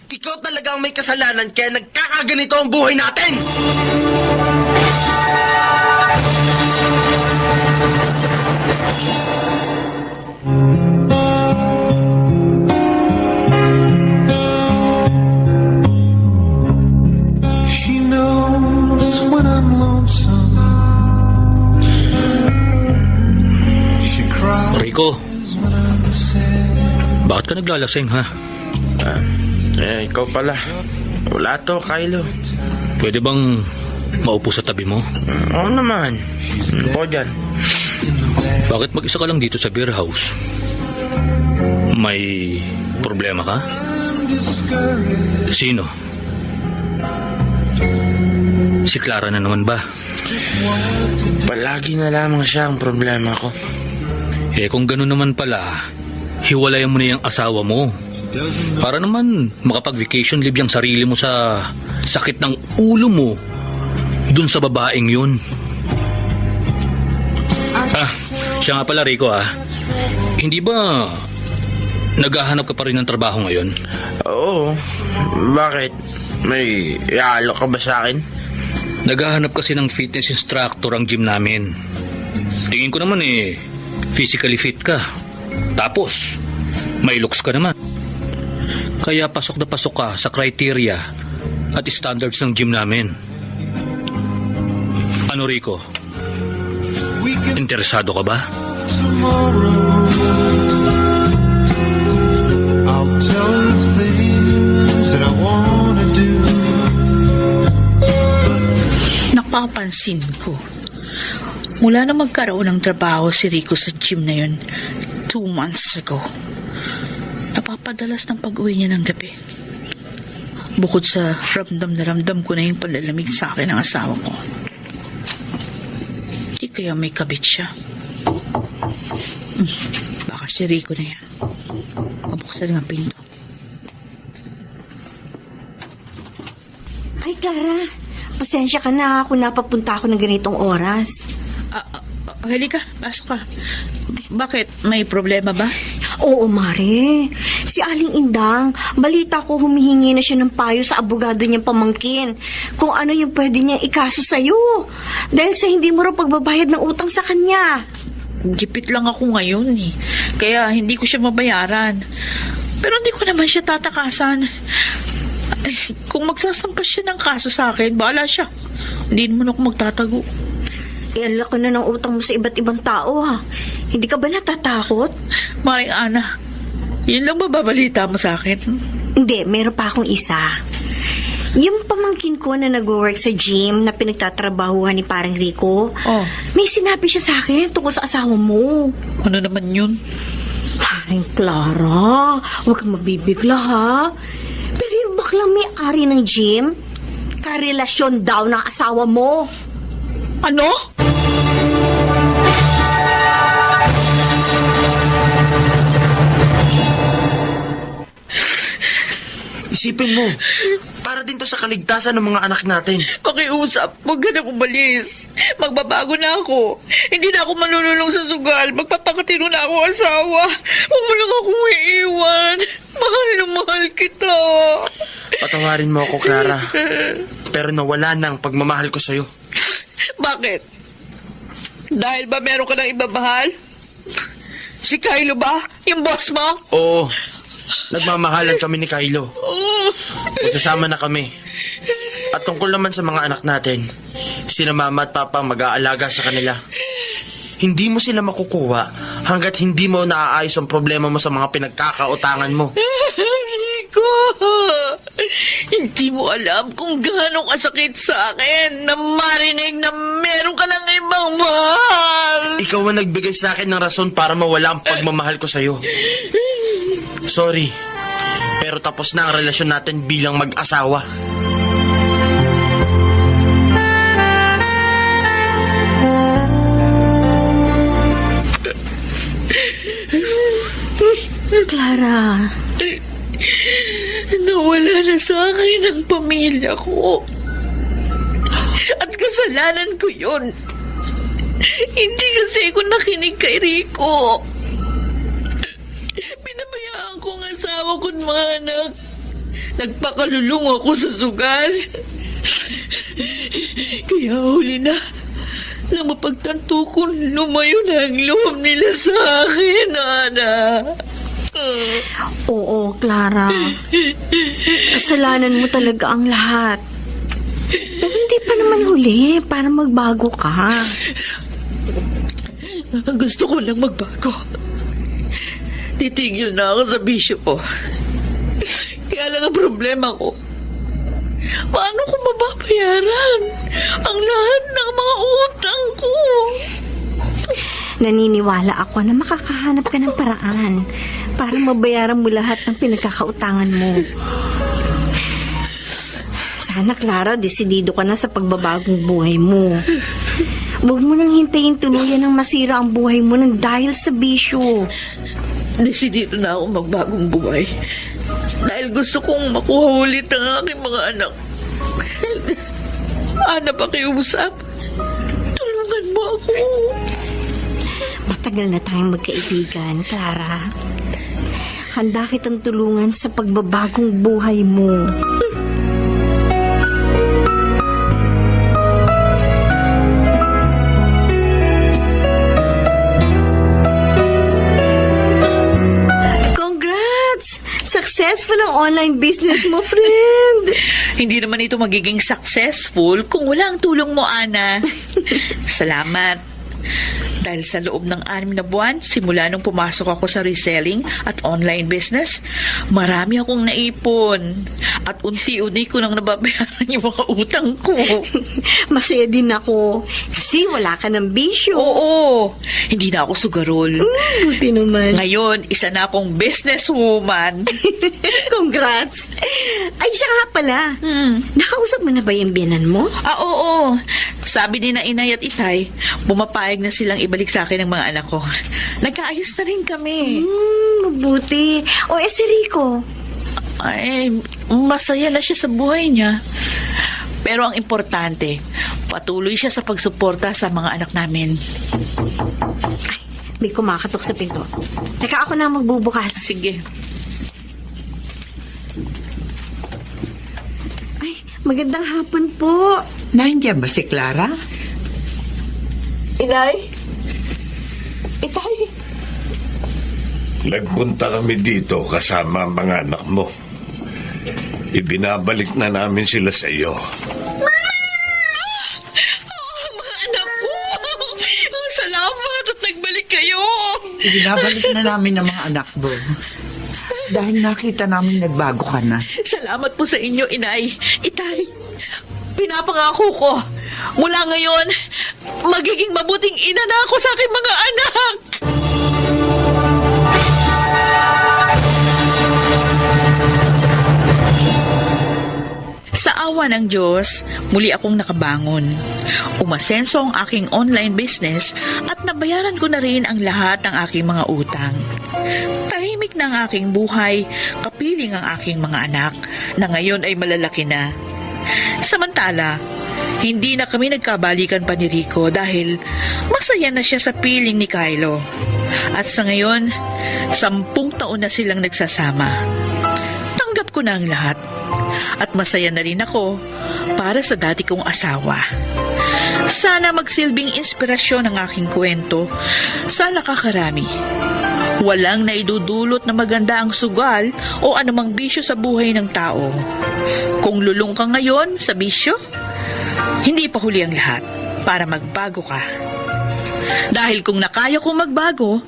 ikaw talaga ang may kasalanan kaya nagkakaganito ang buhay natin.
She knows when I'm lonesome. She cries
Rico,
when I'm sad.
bakit ka naglalasing, ha?
Ikaw pala. Wala to, Kylo.
Pwede bang maupo sa tabi mo?
Oo naman. Ako dyan.
Bakit mag-isa ka lang dito sa beer house? May problema ka? Sino? Si Clara na naman ba?
Palagi na lamang siya ang problema ko.
Eh kung gano'n naman pala, hiwalayan mo na yung asawa mo. Para naman makapag-vacation leave yung sarili mo sa sakit ng ulo mo dun sa babaeng yun. Siya nga pala, Rico, hindi ba naghahanap ka pa rin ng trabaho ngayon?
Oo. Bakit? May iaalok ka ba sa akin?
Naghahanap kasi ng fitness instructor ang gym namin. Tingin ko naman physically fit ka. Tapos, may looks ka naman. Kaya pasok na pasok ka sa criteria at standards ng gym namin. Ano, Rico? Interesado ka ba?
Tomorrow I'll tell you things that I wanna do.
napapansin ko. Mula na magkaroon ng trabaho si Rico sa gym na yun 2 months ago, napapadalas ng pag-uwi niya ng gabi. Bukod sa ramdam na ramdam ko na yung palalamig sa akin ng asawa ko. Di kaya may kabit siya. Baka si Rico na yan. Mabuksan nga pinto.
Ay, Clara. Pasensya ka na kung napapunta ako ng ganitong oras.
Halika, pasok ka. Bakit? May problema ba?
Oo, Mare. Si Aling Indang, balita ko humihingi na siya ng payo sa abogado niyang pamangkin kung ano yung pwede niyang ikaso sa'yo dahil sa hindi mo raw pagbabayad ng utang sa kanya.
Gipit lang ako ngayon eh. Kaya hindi ko siya mabayaran. Pero hindi ko naman siya tatakasan. Ay, kung magsasampas siya ng kaso sa akin, bahala siya. Hindi naman ako magtatago.
Iala ko na ng utang mo sa iba't ibang tao, ha? Hindi ka ba natatakot?
Maring Ana, yun lang ba babalita mo sa akin?
Hindi, meron pa akong isa. Yung pamangkin ko na nag-work sa gym na pinagtatrabahuhan ni parang Rico, may sinabi siya sa akin tungkol sa asawa mo.
Ano naman yun?
Parang Clara, huwag kang mabibigla, ha? Pero yung baklang may-ari ng gym, karelasyon daw ng asawa mo.
Ano?
Isipin mo, parang Para din to sa kaligtasan ng mga anak natin.
Pakiusap, huwag ka na umalis. Magbabago na ako. Hindi na ako malululong sa sugal. Magpapakatino na ako asawa. Huwag mo lang akong iiwan. Mahal na mahal kita.
Patawarin mo ako, Clara. Pero nawala na ang pagmamahal ko sa'yo.
Bakit? Dahil ba meron ka ng ibabahal? Si Kylo ba? Yung boss mo?
Oo. Nagmamahalan kami ni Kylo. Magkasama na kami. At tungkol naman sa mga anak natin, sina mama at papa mag-aalaga sa kanila. Hindi mo sila makukuha hanggat hindi mo naaayos ang problema mo sa mga pinagkakautangan mo.
Rico, hindi mo alam kung gaano kasakit sa akin na marinig na meron ka ng ibang mahal.
Ikaw ang nagbigay sa akin ng rason para mawala ang pagmamahal ko sa'yo. Sorry, pero tapos na ang relasyon natin bilang mag-asawa.
Clara,
Nawala na sa akin ang pamilya ko. At kasalanan ko yun. Hindi kasi ako nakinig kay Rico. Pinabayaan ko ang asawa ko at mga anak. Nagpakalulong ako sa sugal. Kaya huli na, nang mapagtanto ko, lumayo na ang loob nila sa akin, anak.
oo, Clara. Kasalanan mo talaga ang lahat. Pero hindi pa naman huli para magbago ka.
Gusto ko lang magbago. Titigil na ako sa bisyo ko. Kaya lang ang problema ko, paano ko mababayaran ang lahat ng mga utang ko?
Naniniwala ako na makakahanap ka ng paraan para mabayaran mo lahat ng pinagkakautangan mo. Sana, Clara, desidido ka na sa pagbabagong buhay mo. Huwag mo nang hintayin tuluyan ng masira ang buhay mo nang dahil sa bisyo.
Desidido na ako magbagong buhay. Dahil gusto kong makuha ulit ang aking mga anak. Ana, pakiusap. Tulungan mo ako.
Matagal na tayong magkaibigan, Clara. Handa kitang tulungan sa pagbabagong buhay mo. Congrats! Successful ang online business mo, friend!
Hindi naman ito magiging successful kung wala ang tulong mo, Ana. Salamat. Dahil sa loob ng 6 na buwan, simula nung pumasok ako sa reselling at online business, marami akong naipon. At unti-unti ko nang nababayaran yung mga utang ko.
Masaya din ako. Kasi wala ka ng bisyo.
Oo, hindi na ako sugarol.
Buti naman.
Ngayon, isa na akong businesswoman.
Congrats! Ay, siya nga pala. Nakausap mo na ba yung biyanan mo?
Oo. Sabi ni na Inay at Itay, bumapayag na silang ibalik sa akin ang mga anak ko. Nagkaayos na rin kami.
Mabuti. O, si Rico?
Ay, masaya na siya sa buhay niya. Pero ang importante, patuloy siya sa pagsuporta sa mga anak namin.
Ay, may kumakatok sa pinto. Teka, ako na magbubukas.
Sige.
Ay, magandang hapon po.
Nandiyan ba si Clara?
Inay? Itay?
Nagpunta kami dito kasama ang mga anak mo. Ibinabalik na namin sila sa iyo.
Mga anak ko! Salamat at nagbalik kayo!
Binabalik na namin ang mga anak mo. Dahil nakita namin nagbago ka na.
Salamat po sa inyo, Inay. Itay, pinapangako ko, mula ngayon, magiging mabuting ina na ako sa aking mga anak. Sa awa awa ng Diyos, muli akong nakabangon. Umasenso ang aking online business at nabayaran ko na rin ang lahat ng aking mga utang. Tahimik na ang aking buhay, kapiling ang aking mga anak na ngayon ay malalaki na. Samantala, hindi na kami nagkabalikan pa ni Rico dahil masaya na siya sa piling ni Kylo. At sa ngayon, 10 taon na silang nagsasama. Tanggap ko na ang lahat. At masaya na rin ako para sa dati kong asawa. Sana magsilbing inspirasyon ang aking kwento sa nakakarami. Walang naidudulot na maganda ang sugal o anumang bisyo sa buhay ng tao. Kung lulong ka ngayon sa bisyo, hindi pa huli ang lahat para magbago ka. Dahil kung nakaya kong magbago,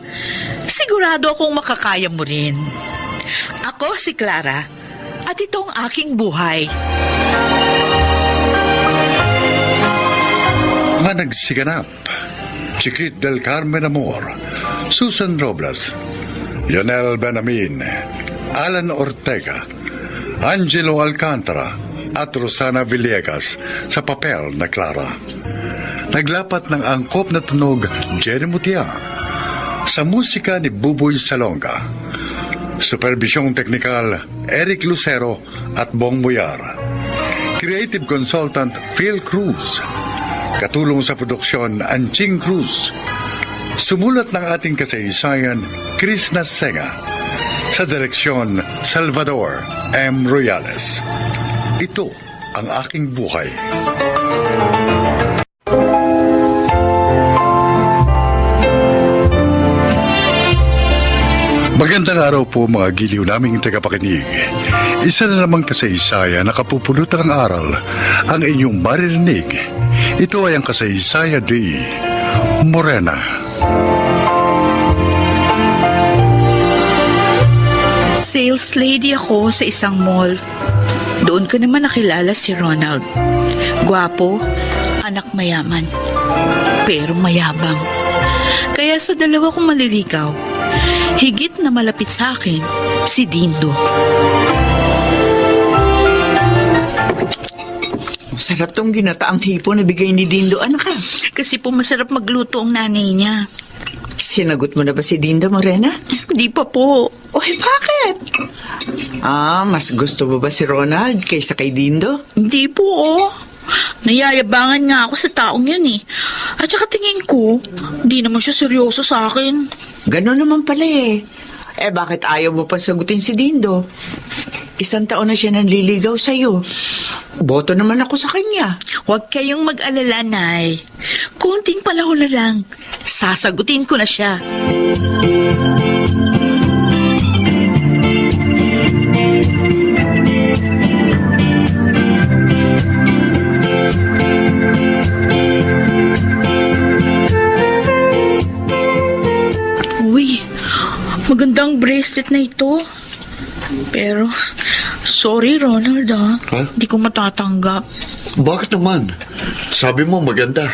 sigurado akong makakaya mo rin. Ako si Clara at ito ang aking buhay.
Mga nagsiganap, Chiquit del Carmen Amor, Susan Robles, Lionel Benamin, Alan Ortega, Angelo Alcantara at Rosana Villegas sa papel na Clara. Naglapat ng angkop na tunog Jenny Mutia sa musika ni Buboy Salonga. Supervisyong teknikal Eric Lucero at Bong Muyar. Creative Consultant Phil Cruz. Katulong sa produksyon Anching Cruz. Sumulat ng ating kasaysayan Chris Nasenga. Sa direksyon Salvador M. Royales. Ito ang aking buhay. Magandang araw po mga giliw naming tagapakinig. Isa na namang kasaysayan na kapupulutan ng aral ang inyong maririnig. Ito ay ang kasaysayan ni Morena.
Sales lady ako sa isang mall. Doon ko naman nakilala si Ronald. Gwapo, anak mayaman, pero mayabang. Kaya sa dalawa kong maliligaw, higit na malapit sa akin si Dindo.
Masarap tong ginataang hipo na bigay ni Dindo, anak ka.
Kasi po masarap magluto ang nanay niya.
Sinagot mo na ba si Dindo, Morena?
Di pa po.
Oy, bakit? Mas gusto mo ba si Ronald kaysa kay Dindo?
Hindi po, oh. Nayayabangan nga ako sa taong yun eh. At saka tingin ko, di naman siya seryoso sa akin.
Ganon naman pala eh. Bakit ayaw mo pa sagutin si Dindo? 1 taon na siya nanliligaw sa'yo. Boto naman ako sa kanya.
Huwag kayong mag-alala, Nay. Kunting panahon na lang. Sasagutin ko na siya. Uy, magandang bracelet na ito. Pero, sorry Ronald Hindi ko matatanggap.
Bakit naman? Sabi mo maganda.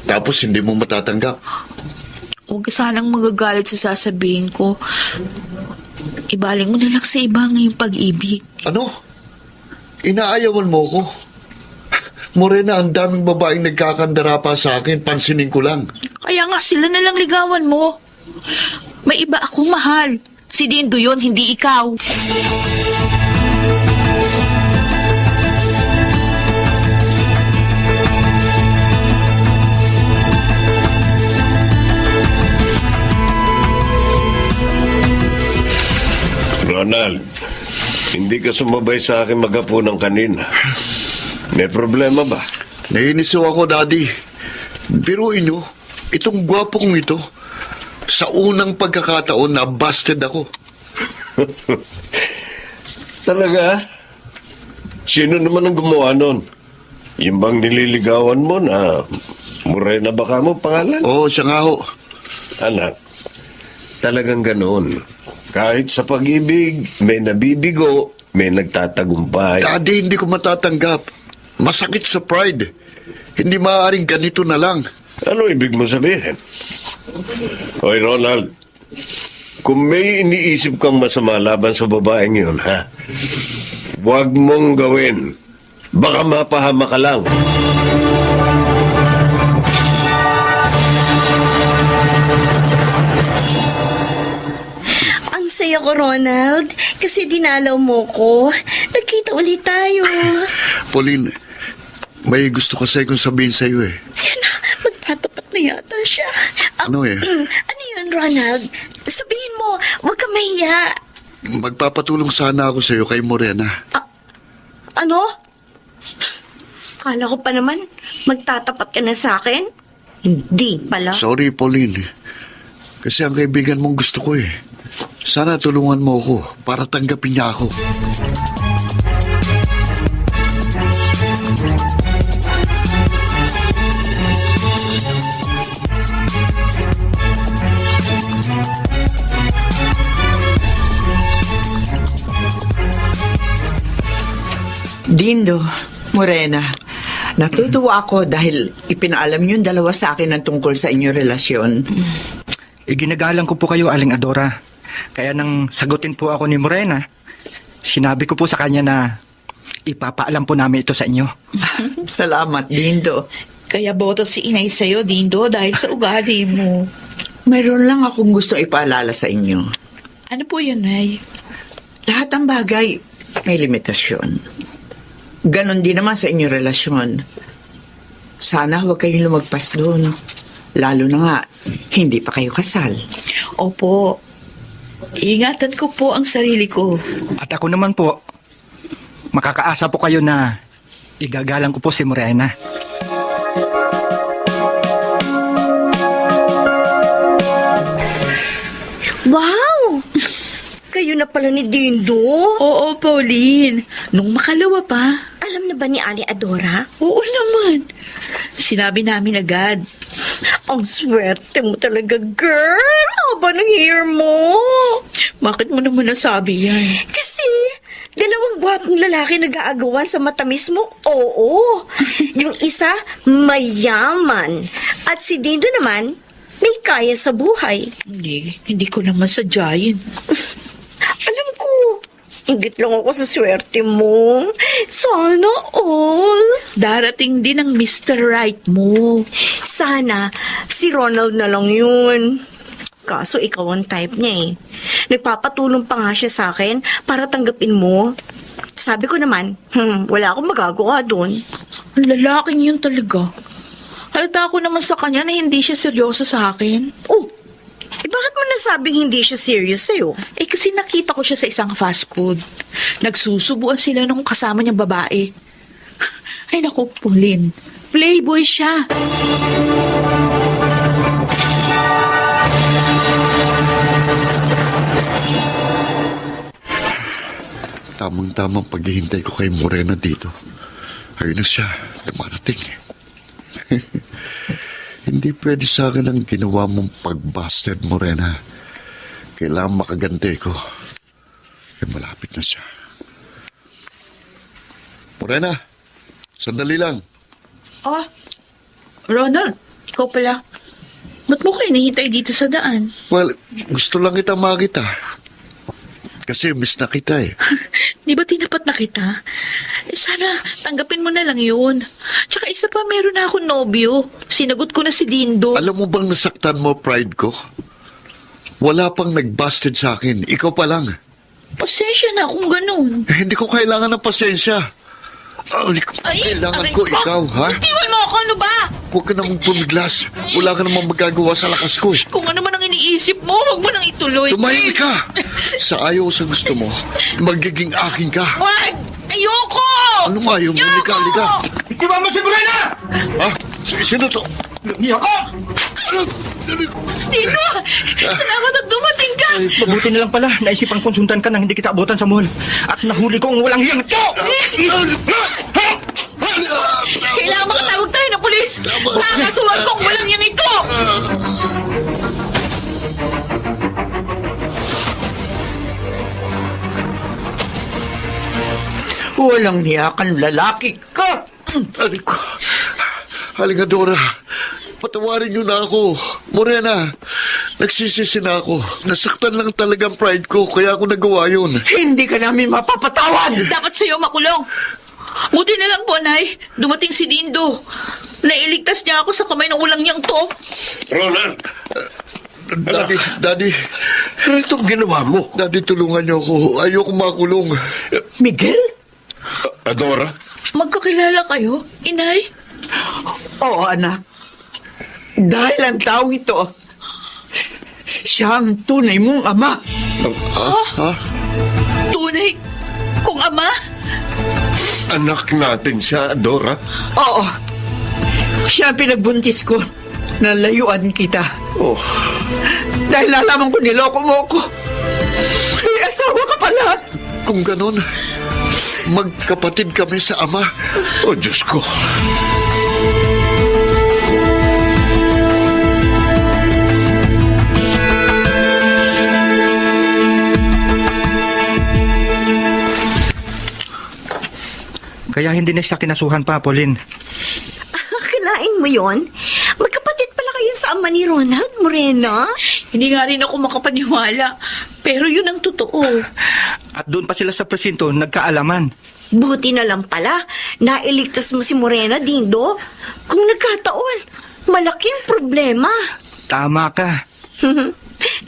Tapos hindi mo matatanggap.
Huwag ka sanang magagalit sa sasabihin ko. Ibaling mo na lang sa iba ngayong pag-ibig.
Ano? Inaayawan mo ko? Morena, ang daming babaeng nagkakandara pa sa akin. Pansinin ko lang.
Kaya nga sila na lang ligawan mo. May iba akong mahal. Si Dindo yun, hindi ikaw.
Ronald, hindi ka sumabay sa akin maghapunan kanina. May problema ba?
Nainiso ako, Daddy. Biruin nyo, itong gwapong ito, sa unang pagkakataon na busted ako.
Talaga? Sino naman ang gumawa nun? Yung bang nililigawan mo na Morena baka mo pangalan?
Oo, siya nga ho.
Anak, talagang ganoon. Kahit sa pag-ibig, may nabibigo, may nagtatagumpay.
Daddy, hindi ko matatanggap. Masakit sa pride. Hindi maaaring ganito na lang.
Ano ibig mo sabihin? Hoy, Ronald, kung may iniisip kang masama laban sa babaeng yun, ha? Huwag mong gawin. Baka mapahama ka lang.
Ang saya ko, Ronald. Kasi dinalaw mo ko. Nagkita ulit tayo.
Pauline, may gusto kasi kong sabihin sa'yo eh.
Ayan na, magtatapat na yata siya.
Ano eh?
Ano yun, Ronald? Sabihin mo, huwag ka mahiya.
Magpapatulong sana ako sa'yo kay Morena.
Ano? Kala ko pa naman, magtatapat ka na sa akin? Hindi pala.
Sorry, Pauline. Kasi ang kaibigan mong gusto ko eh. Sana tulungan mo ako para tanggapin niya ako.
Dindo, Morena, natutuwa ako dahil ipinaalam yung dalawa sa akin ang tungkol sa inyong relasyon.
Iginagalang ko po kayo, Aling Adora. Kaya nang sagutin po ako ni Morena, sinabi ko po sa kanya na ipapaalam po namin ito sa inyo.
Salamat, Dindo.
Kaya boto si inay sa'yo, Dindo, dahil sa ugali mo.
Mayroon lang akong gusto ipaalala sa inyo.
Ano po yun, Nay?
Lahat ng bagay may limitasyon. Ganon din naman sa inyong relasyon. Sana huwag kayong lumagpas doon. Lalo na nga, hindi pa kayo kasal.
Opo. Ingatan ko po ang sarili ko.
At ako naman po, makakaasa po kayo na igagalang ko po si Morena.
Wow! Kayo na pala ni Dindo.
Oo, Pauline. Nung makalawa pa.
Alam na ba ni Ali Adora?
Oo naman. Sinabi namin agad.
Ang swerte mo talaga, girl. Haba ng hair mo.
Bakit mo naman nasabi yan?
Kasi, dalawang gwapong lalaki nag-aagawan sa matamis mo. Oo. Yung isa, mayaman. At si Dindo naman, may kaya sa buhay.
Hindi ko naman sadyayin.
Alam ko, ingit lang ako sa swerte mo. Sana all.
Darating din ang Mr. Right mo.
Sana, si Ronald na lang yun. Kaso ikaw ang type niya eh. Nagpapatulong pa nga siya sa akin para tanggapin mo. Sabi ko naman, wala akong magagawa doon.
Ang lalaking yun talaga. Halata ko naman sa kanya na hindi siya seryoso sa akin.
Oh, bakit mo nasabing hindi siya serious sa'yo?
Kasi nakita ko siya sa isang fast food. Nagsusubuan sila nung kasama niyang babae. Ay naku, Pauline. Playboy siya.
Tamang-tamang paghihintay ko kay Morena dito. Ayun na siya, dumarating. Hindi pwede sa akin ang ginawa mong pagbasted, Morena. Kailangan makaganti ko. Malapit na siya. Morena, sandali lang.
Ah, Ronald, ikaw pala. Ba't mo kayo nahintay dito sa daan?
Well, gusto lang kita makita. Kasi miss na kita eh.
Di ba tinapat na kita? Sana tanggapin mo na lang yun. Tsaka isa pa, meron na akong nobyo. Sinagot ko na si Dindo.
Alam mo bang nasaktan mo pride ko? Wala pang nagbasted sa akin. Ikaw pa lang.
Pasensya na kung ganun.
Hindi ko kailangan ng pasensya. Kailangan ko ikaw, ha?
Itiwan mo ako, ano ba?
Huwag ka namang pumiglas. Wala ka namang magagawa sa lakas ko eh.
Kung ano man ang iniisip mo, huwag mo nang ituloy.
Tumahimik ka! Sa ayaw sa gusto mo, magiging akin ka.
Wag! Ayoko!
Anong ayaw mo? Lika.
Itiwan mo si Morena!
Ha? Sino to?
Ako!
Dino! Salamat at dumating ka!
Mabuti na lang pala, naisipan konsultan ka nang hindi kita abutan sa mall. At nahuli ko ang walang hiyang ito!
Kailangan makatawag tayo ng pulis! Kakasuhan kong walang yan ito!
Walang niyakan lalaki ka!
Aling Adora, patawarin niyo na ako. Morena, nagsisisi na ako. Nasaktan lang talagang pride ko, kaya ako nagawa yun.
Hindi ka namin mapapatawan!
Dapat sa'yo makulong! Buti na lang po, Nay. Dumating si Dindo. Nailigtas niya ako sa kamay ng ulang niyang to.
Ronald!
Daddy,
Ano itong ginawa mo?
Daddy, tulungan niyo ako. Ayoko makulong.
Miguel?
Adora?
Magkakilala kayo, Inay?
Oo, anak. Dahil ang taong ito, siya ang tunay mong ama.
Tunay kung ama?
Anak natin siya, Adora.
Oo. Siya ang pinagbuntis ko na layuan kita.
Oh,
Dahil nalaman ko niloko mo ko. May asawa ka pala.
Kung ganon, magkapatid kami sa ama.
oh Diyos ko.
Kaya hindi na siya kinasuhan pa, Pauline.
Akalain mo yon? Magkapatid pala kayo sa ama ni Ronald, Morena?
Hindi nga rin ako makapaniwala. Pero yun ang totoo.
At doon pa sila sa presinto nagkaalaman.
Buti na lang pala, nailigtas mo si Morena, Dindo. Kung nagkataon, malaking problema.
Tama ka.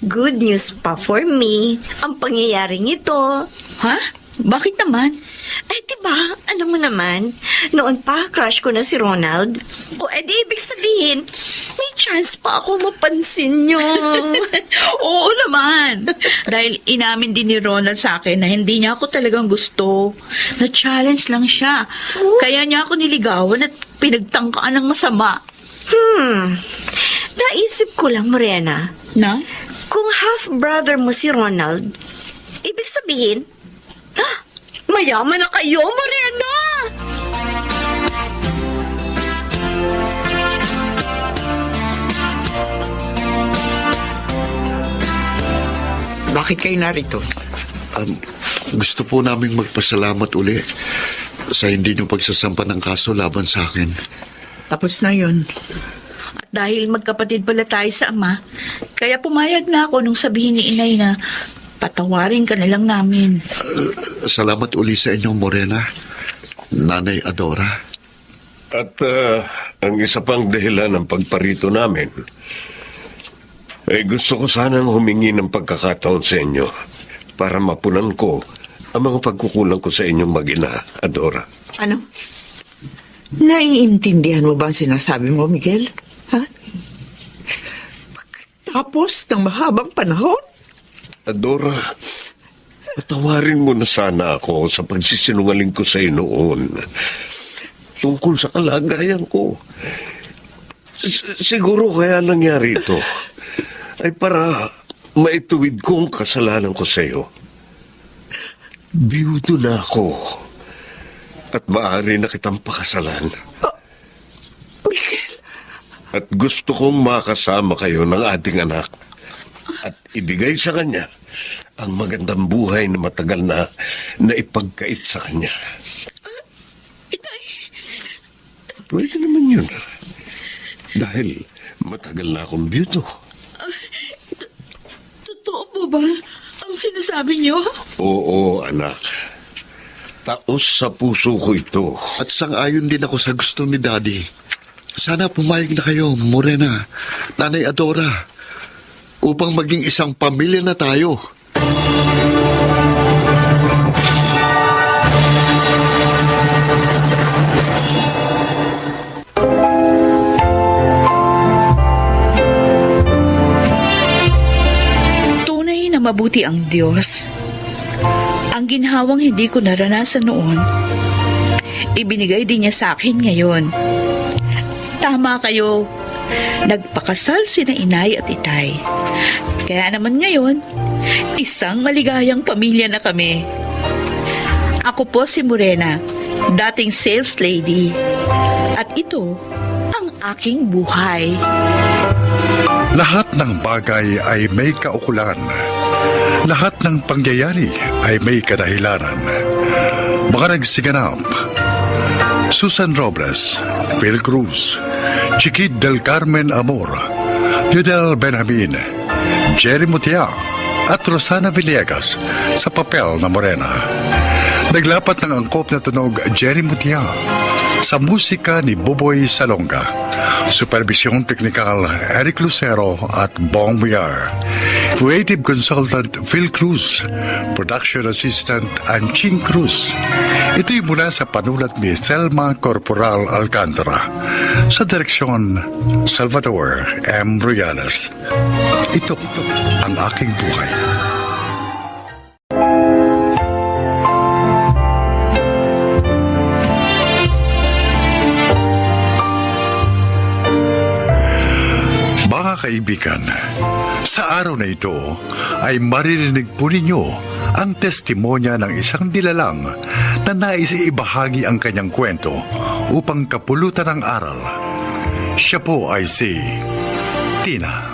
Good news pa for me, ang pangyayaring ito.
Ha? Bakit naman?
Ay, diba, alam mo naman, noon pa, crush ko na si Ronald. O, edi ibig sabihin, may chance pa ako mapansin niyo.
Oo naman. Dahil inamin din ni Ronald sa akin na hindi niya ako talagang gusto. Na-challenge lang siya. Kaya niya ako niligawan at pinagtangkaan ng masama.
Naisip ko lang, Morena,
Na?
kung half-brother mo si Ronald, ibig sabihin, mayaman na kayo, Morena!
Bakit kayo narito?
Gusto po naming magpasalamat uli sa hindi niyo pagsasampa ng kaso laban sa akin.
Tapos na yun.
At dahil magkapatid pala tayo sa ama, kaya pumayag na ako nung sabihin ni Inay na patawarin ka na lang namin.
Salamat uli sa inyong Morena, Nanay Adora.
At ang isa pang dahilan ng pagparito namin, ay gusto ko sanang humingi ng pagkakataon sa inyo para mapunan ko ang mga pagkukulang ko sa inyong mag-ina, Adora.
Ano? Naiintindihan mo ba ang sinasabi mo, Miguel? Ha? Tapos ng mahabang panahon?
Adora, patawarin mo na sana ako sa pagsisinungaling ko sa iyo noon tungkol sa kalagayan ko. Siguro kaya nangyari ito ay para maituwid ko ang kasalanan ko sa iyo. Biyudo na ako at maaari na kitang pakasalan.
Miguel,
At gusto kong makasama kayo ng ating anak at ibigay sa kanya ang magandang buhay na matagal na ipagkait sa kanya. Pwede naman yun. Dahil matagal na akong biyudo.
Totoo po ba ang sinasabi niyo?
Oo, anak. Taos sa puso ko ito.
At sang-ayon din ako sa gusto ni Daddy. Sana pumayag na kayo, Morena, Nanay Adora, upang maging isang pamilya na tayo.
Tunay na mabuti ang Diyos. Ang ginhawang hindi ko naranasan noon, ibinigay din niya sa akin ngayon. Tama kayo. Nagpakasal sina Inay at Itay. Kaya naman ngayon, isang maligayang pamilya na kami. Ako po si Morena, dating sales lady. At ito, ang aking buhay.
Lahat ng bagay ay may kaukulan. Lahat ng pangyayari ay may kadahilanan. Mga nagsiganap: Susan Robles, Phil Cruz, Chiquit del Carmen Amor, Yudel Benjamin, Jerry Mutia at Rosana Villegas sa papel na Morena. Naglapat ng angkop na tunog Jerry Mutia sa musika ni Boboy Salonga. Supervision teknikal Eric Lucero at Bong Villar. Creative consultant Phil Cruz. Production assistant Anching Cruz. Ito'y mula sa panulat ni Selma Corporal Alcantara. Sa direksyon Salvador M. Royales. Ito ang aking buhay. Mga kaibigan, sa araw na ito ay maririnig po ninyo ang testimonya ng isang nilalang na nais ibahagi ang kanyang kwento upang kapulutan ng aral. Siya po ay si Tina.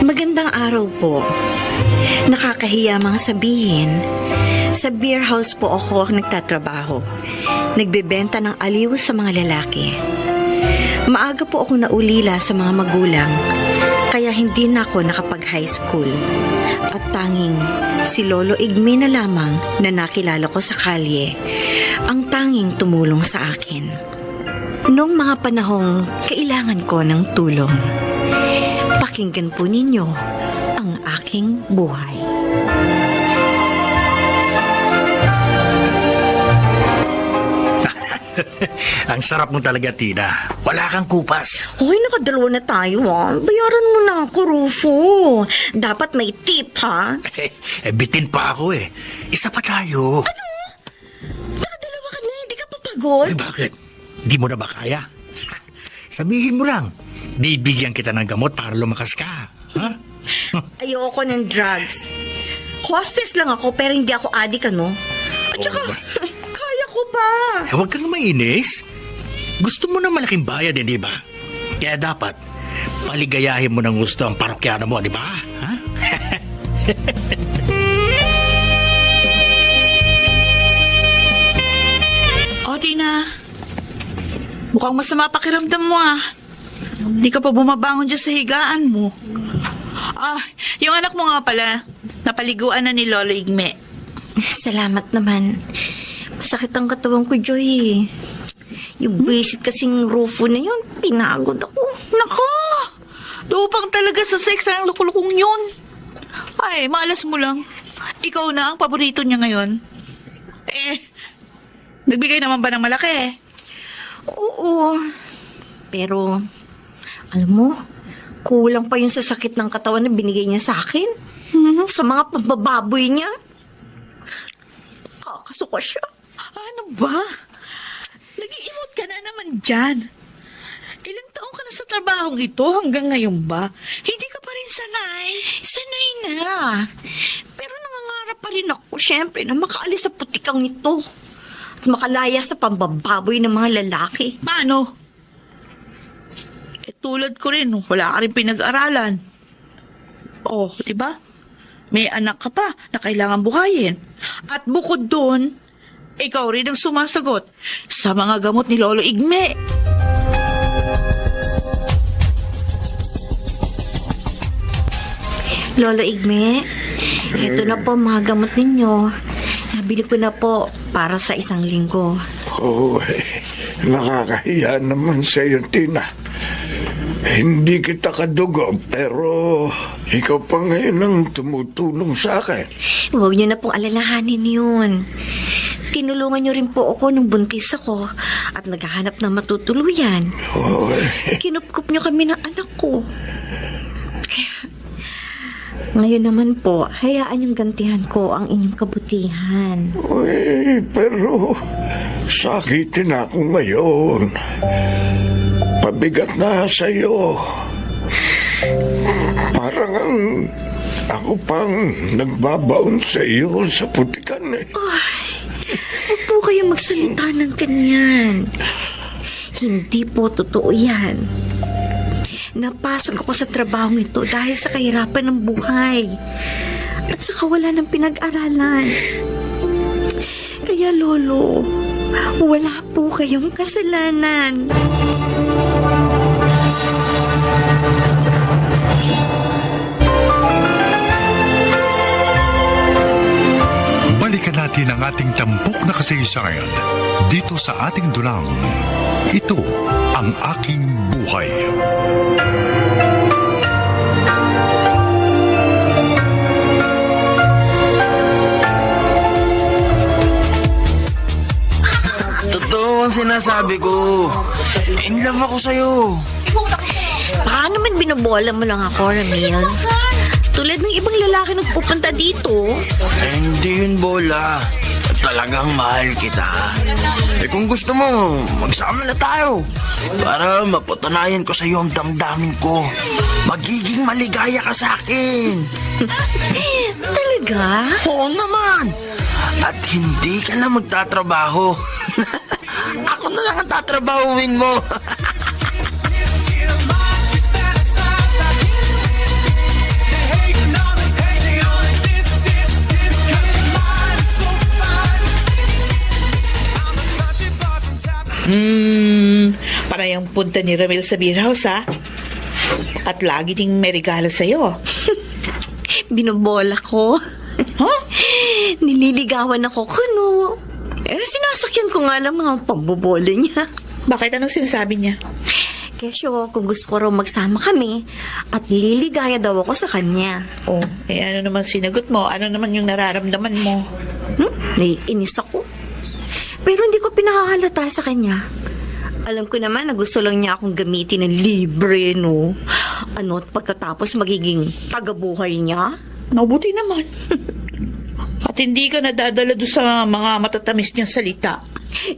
Magandang araw po. Nakakahiya mga sabihin. Sa beer house po ako nagtatrabaho. Nagbebenta ng aliw sa mga lalaki. Maaga po ako naulila sa mga magulang, kaya hindi na ako nakapag-high school. At tanging si Lolo Igme na lamang na nakilala ko sa kalye, ang tanging tumulong sa akin. Noong mga panahong kailangan ko ng tulong. Pakinggan po ninyo ang aking buhay.
Ang sarap mo talaga, Tina. Wala kang kupas.
Hoy, nakadalawa na tayo, ha? Bayaran mo na ako, Rufo. Dapat may tip, ha?
Bitin pa ako eh. Isa pa tayo.
Nakadalawa ka na, hindi ka papagod?
Ay, bakit? Di mo na ba kaya? Sabihin mo lang. Bibigyan kita ng gamot para lumakas ka. Ha?
Ayoko ng drugs. Hostess lang ako, pero hindi ako adik, ano? At saka, kaya ko ba?
Huwag kang mainis. Gusto mo ng malaking bayad, hindi ba? Kaya dapat, paligayahin mo ng gusto ang parokyano mo, di ba? Ha?
O, Tina. Mukhang masama pakiramdam mo, ah. Hindi ka pa bumabangon dyan sa higaan mo. Ah, yung anak mo nga pala, napaliguan na ni Lolo Igme.
Salamat naman. Masakit ang katawan ko, Joy. Yung visit kasing Rufo na yun, pinagod ako.
Nako! Lupang talaga sa sex ang lukulukong yun. Ay, malas mo lang. Ikaw na ang paborito niya ngayon. Nagbigay naman ba ng malaki?
Oo. Pero, alam mo, kulang pa yun sa sakit ng katawan na binigay niya sa akin. Sa mga pambababoy niya. Kakasuka siya.
Ano ba? Nag-iimot ka na naman dyan. Ilang taong ka na sa trabahong ito hanggang ngayon ba? Hindi ka pa rin sanay?
Sanay na. Pero nangangarap pa rin ako, syempre, na makaalis sa putikang ito. At makalaya sa pambababoy ng mga lalaki.
Paano? Tulad ko rin, wala ka rin pinag-aralan. Oh, di ba? May anak ka pa na kailangan buhayin. At bukod doon, ikaw rin ang sumasagot sa mga gamot ni Lolo Igme.
Lolo Igme, ito na po mga gamot ninyo. Nabili ko na po para sa 1 linggo.
Oh, nakakahiya naman sa iyo, Tina. Hindi kita kadugo, pero ikaw pa ngayon ang tumutulong sa akin.
Huwag niyo na pong alalahanin yun. Tinulungan niyo rin po ako nung buntis ako at naghahanap ng matutuluyan.
Oh,
Kinupkup niyo kami ng anak ko. Kaya, ngayon naman po, hayaan niyong gantihan ko ang inyong kabutihan.
pero sakitin ako ngayon. Pabigat na sa iyo. Parang ako pang nagbabaon sa iyo sa putikan eh.
Huwag po kayong magsalita ng ganyan. Hindi po totoo yan. Napasok ako sa trabaho ito dahil sa kahirapan ng buhay. At sa kawalan ng pinag-aralan. Kaya, Lolo, wala po kayong kasalanan.
ating tampok na kasaysayan dito sa ating dulang. Ito ang aking buhay.
Totoo ang sinasabi ko. In love ako sa'yo.
Baka naman binobola mo lang ako, Ramil. Tulad ng ibang lalaki nagpupunta dito.
Hindi yun, bola. Talagang mahal kita. Kung gusto mo, magsama na tayo. Para mapatunayan ko sa'yo ang damdamin ko. Magiging maligaya ka sa akin.
Talaga?
Oo naman. At hindi ka na magtatrabaho. Ako na lang ang tatrabahuin mo.
Parang yung punta ni Ramil sa beer house, ha? At lagi ding may regalo sa'yo.
Binobola ko.
Huh?
Nililigawan ako kuno. Sinasakyan ko nga lang mga pambobola niya.
Bakit? Anong sinasabi niya?
Kesyo, kung gusto ko raw magsama kami at liligaya daw ako sa kanya.
Oh, ano naman sinagot mo? Ano naman yung nararamdaman mo?
Naiinis ako. Pero hindi ko pinakahalata sa kanya. Alam ko naman na gusto lang niya akong gamitin ng libre, no? Ano, at pagkatapos magiging tagabuhay niya?
Mabuti naman. At hindi ka nadadala doon sa mga matatamis niyang salita.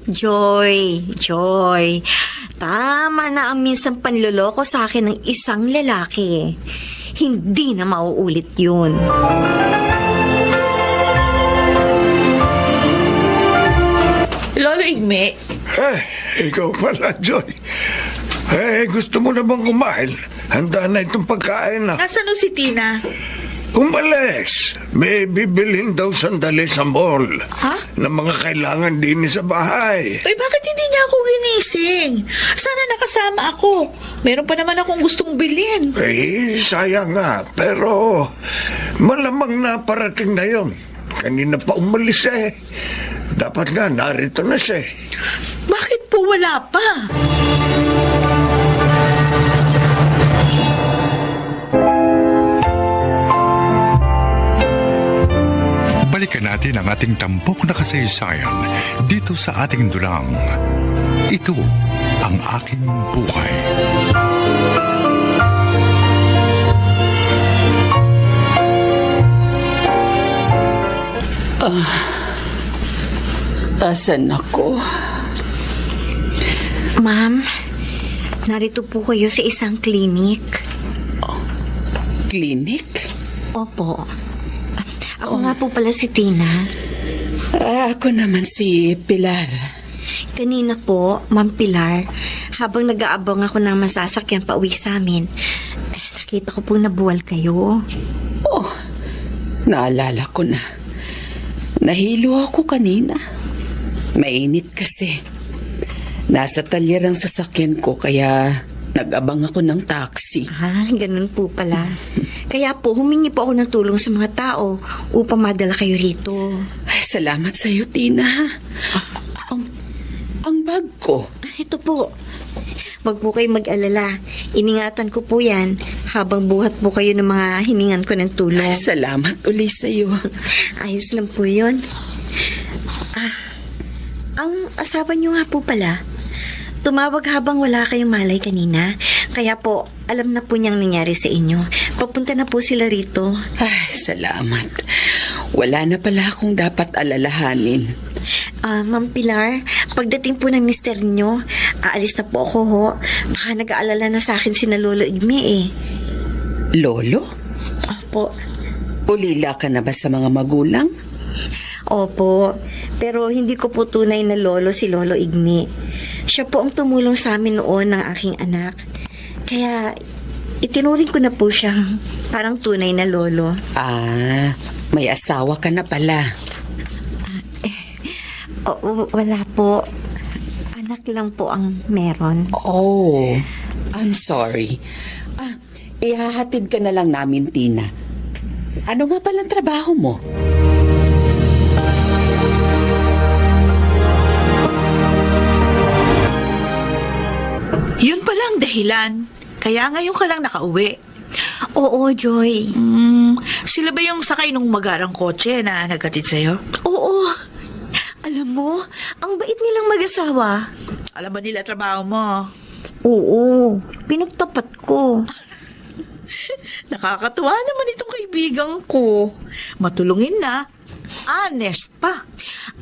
Joy. Tama na ang minsan panloloko sa akin ng isang lalaki. Hindi na mauulit yun.
Lolo Igme,
Ikaw pala, Joy. Gusto mo na bang kumain? Handa na itong pagkain na.
nasaan no si Tina?
Umalis. May bibilhin daw sandali sa mall.
Ha?
Na mga kailangan din sa bahay.
Ay, bakit hindi niya ako ginising? Sana nakasama ako. Meron pa naman akong gustong bilhin.
Sayang nga. Pero malamang na parating na yon. Kanina pa umalis eh. Dapat nga narito na siya.
Bakit po wala pa?
Balikan natin ang ating tampok na kasaysayan dito sa ating dulang. Ito ang aking buhay.
Asan ako?
Ma'am, narito po kayo sa isang klinik.
Klinik?
Opo. Ako nga po pala si Tina.
Ako naman si Pilar.
Kanina po, Ma'am Pilar, habang nag-aabang ako ng masasakyan pa uwi sa amin, nakita ko po nabuwal kayo.
Oh, naalala ko na. Nahilo ako kanina. Mainit kasi. Nasa talyer ang sasakyan ko kaya nag-abang ako ng taxi.
Ganun po pala. Kaya po, humingi po ako ng tulong sa mga tao upang madala kayo rito.
Ay, salamat sa iyo, Tina. Ang bag ko.
Ito po. Wag po kayo mag-alala. Iningatan ko po yan habang buhat po kayo ng mga hiningan ko ng tulong.
Ay, salamat uli sa iyo.
Ayos lang po yun. Ang asawa niyo nga po pala, tumawag habang wala kayong malay kanina. Kaya po, alam na po niyang nangyari sa inyo. Papunta na po sila rito.
Ay, salamat. Wala na pala akong dapat alalahanin.
Ma'am Pilar, pagdating po ng mister niyo, aalis na po ako ho. Baka nag-aalala na sa akin sina Lolo Igme eh.
Lolo?
Opo.
Ulila ka na ba sa mga magulang?
Opo. Pero hindi ko po tunay na lolo si Lolo Igme. Siya po ang tumulong sa amin noon ng aking anak. Kaya itinuring ko na po siyang parang tunay na lolo.
May asawa ka na pala.
Wala po. Anak lang po ang meron.
Oh, I'm sorry. Ihahatid ka na lang namin, Tina. Ano nga palang trabaho mo?
Yun pala ang dahilan. Kaya ngayon ka lang nakauwi.
Oo, Joy.
Sila ba yung sakay nung magarang kotse na nagkatid sa'yo?
Oo. Alam mo, ang bait nilang mag-asawa.
Alam ba nila trabaho mo?
Oo, pinagtapat ko.
Nakakatuwa naman itong kaibigan ko. Matulungin na. Honest pa.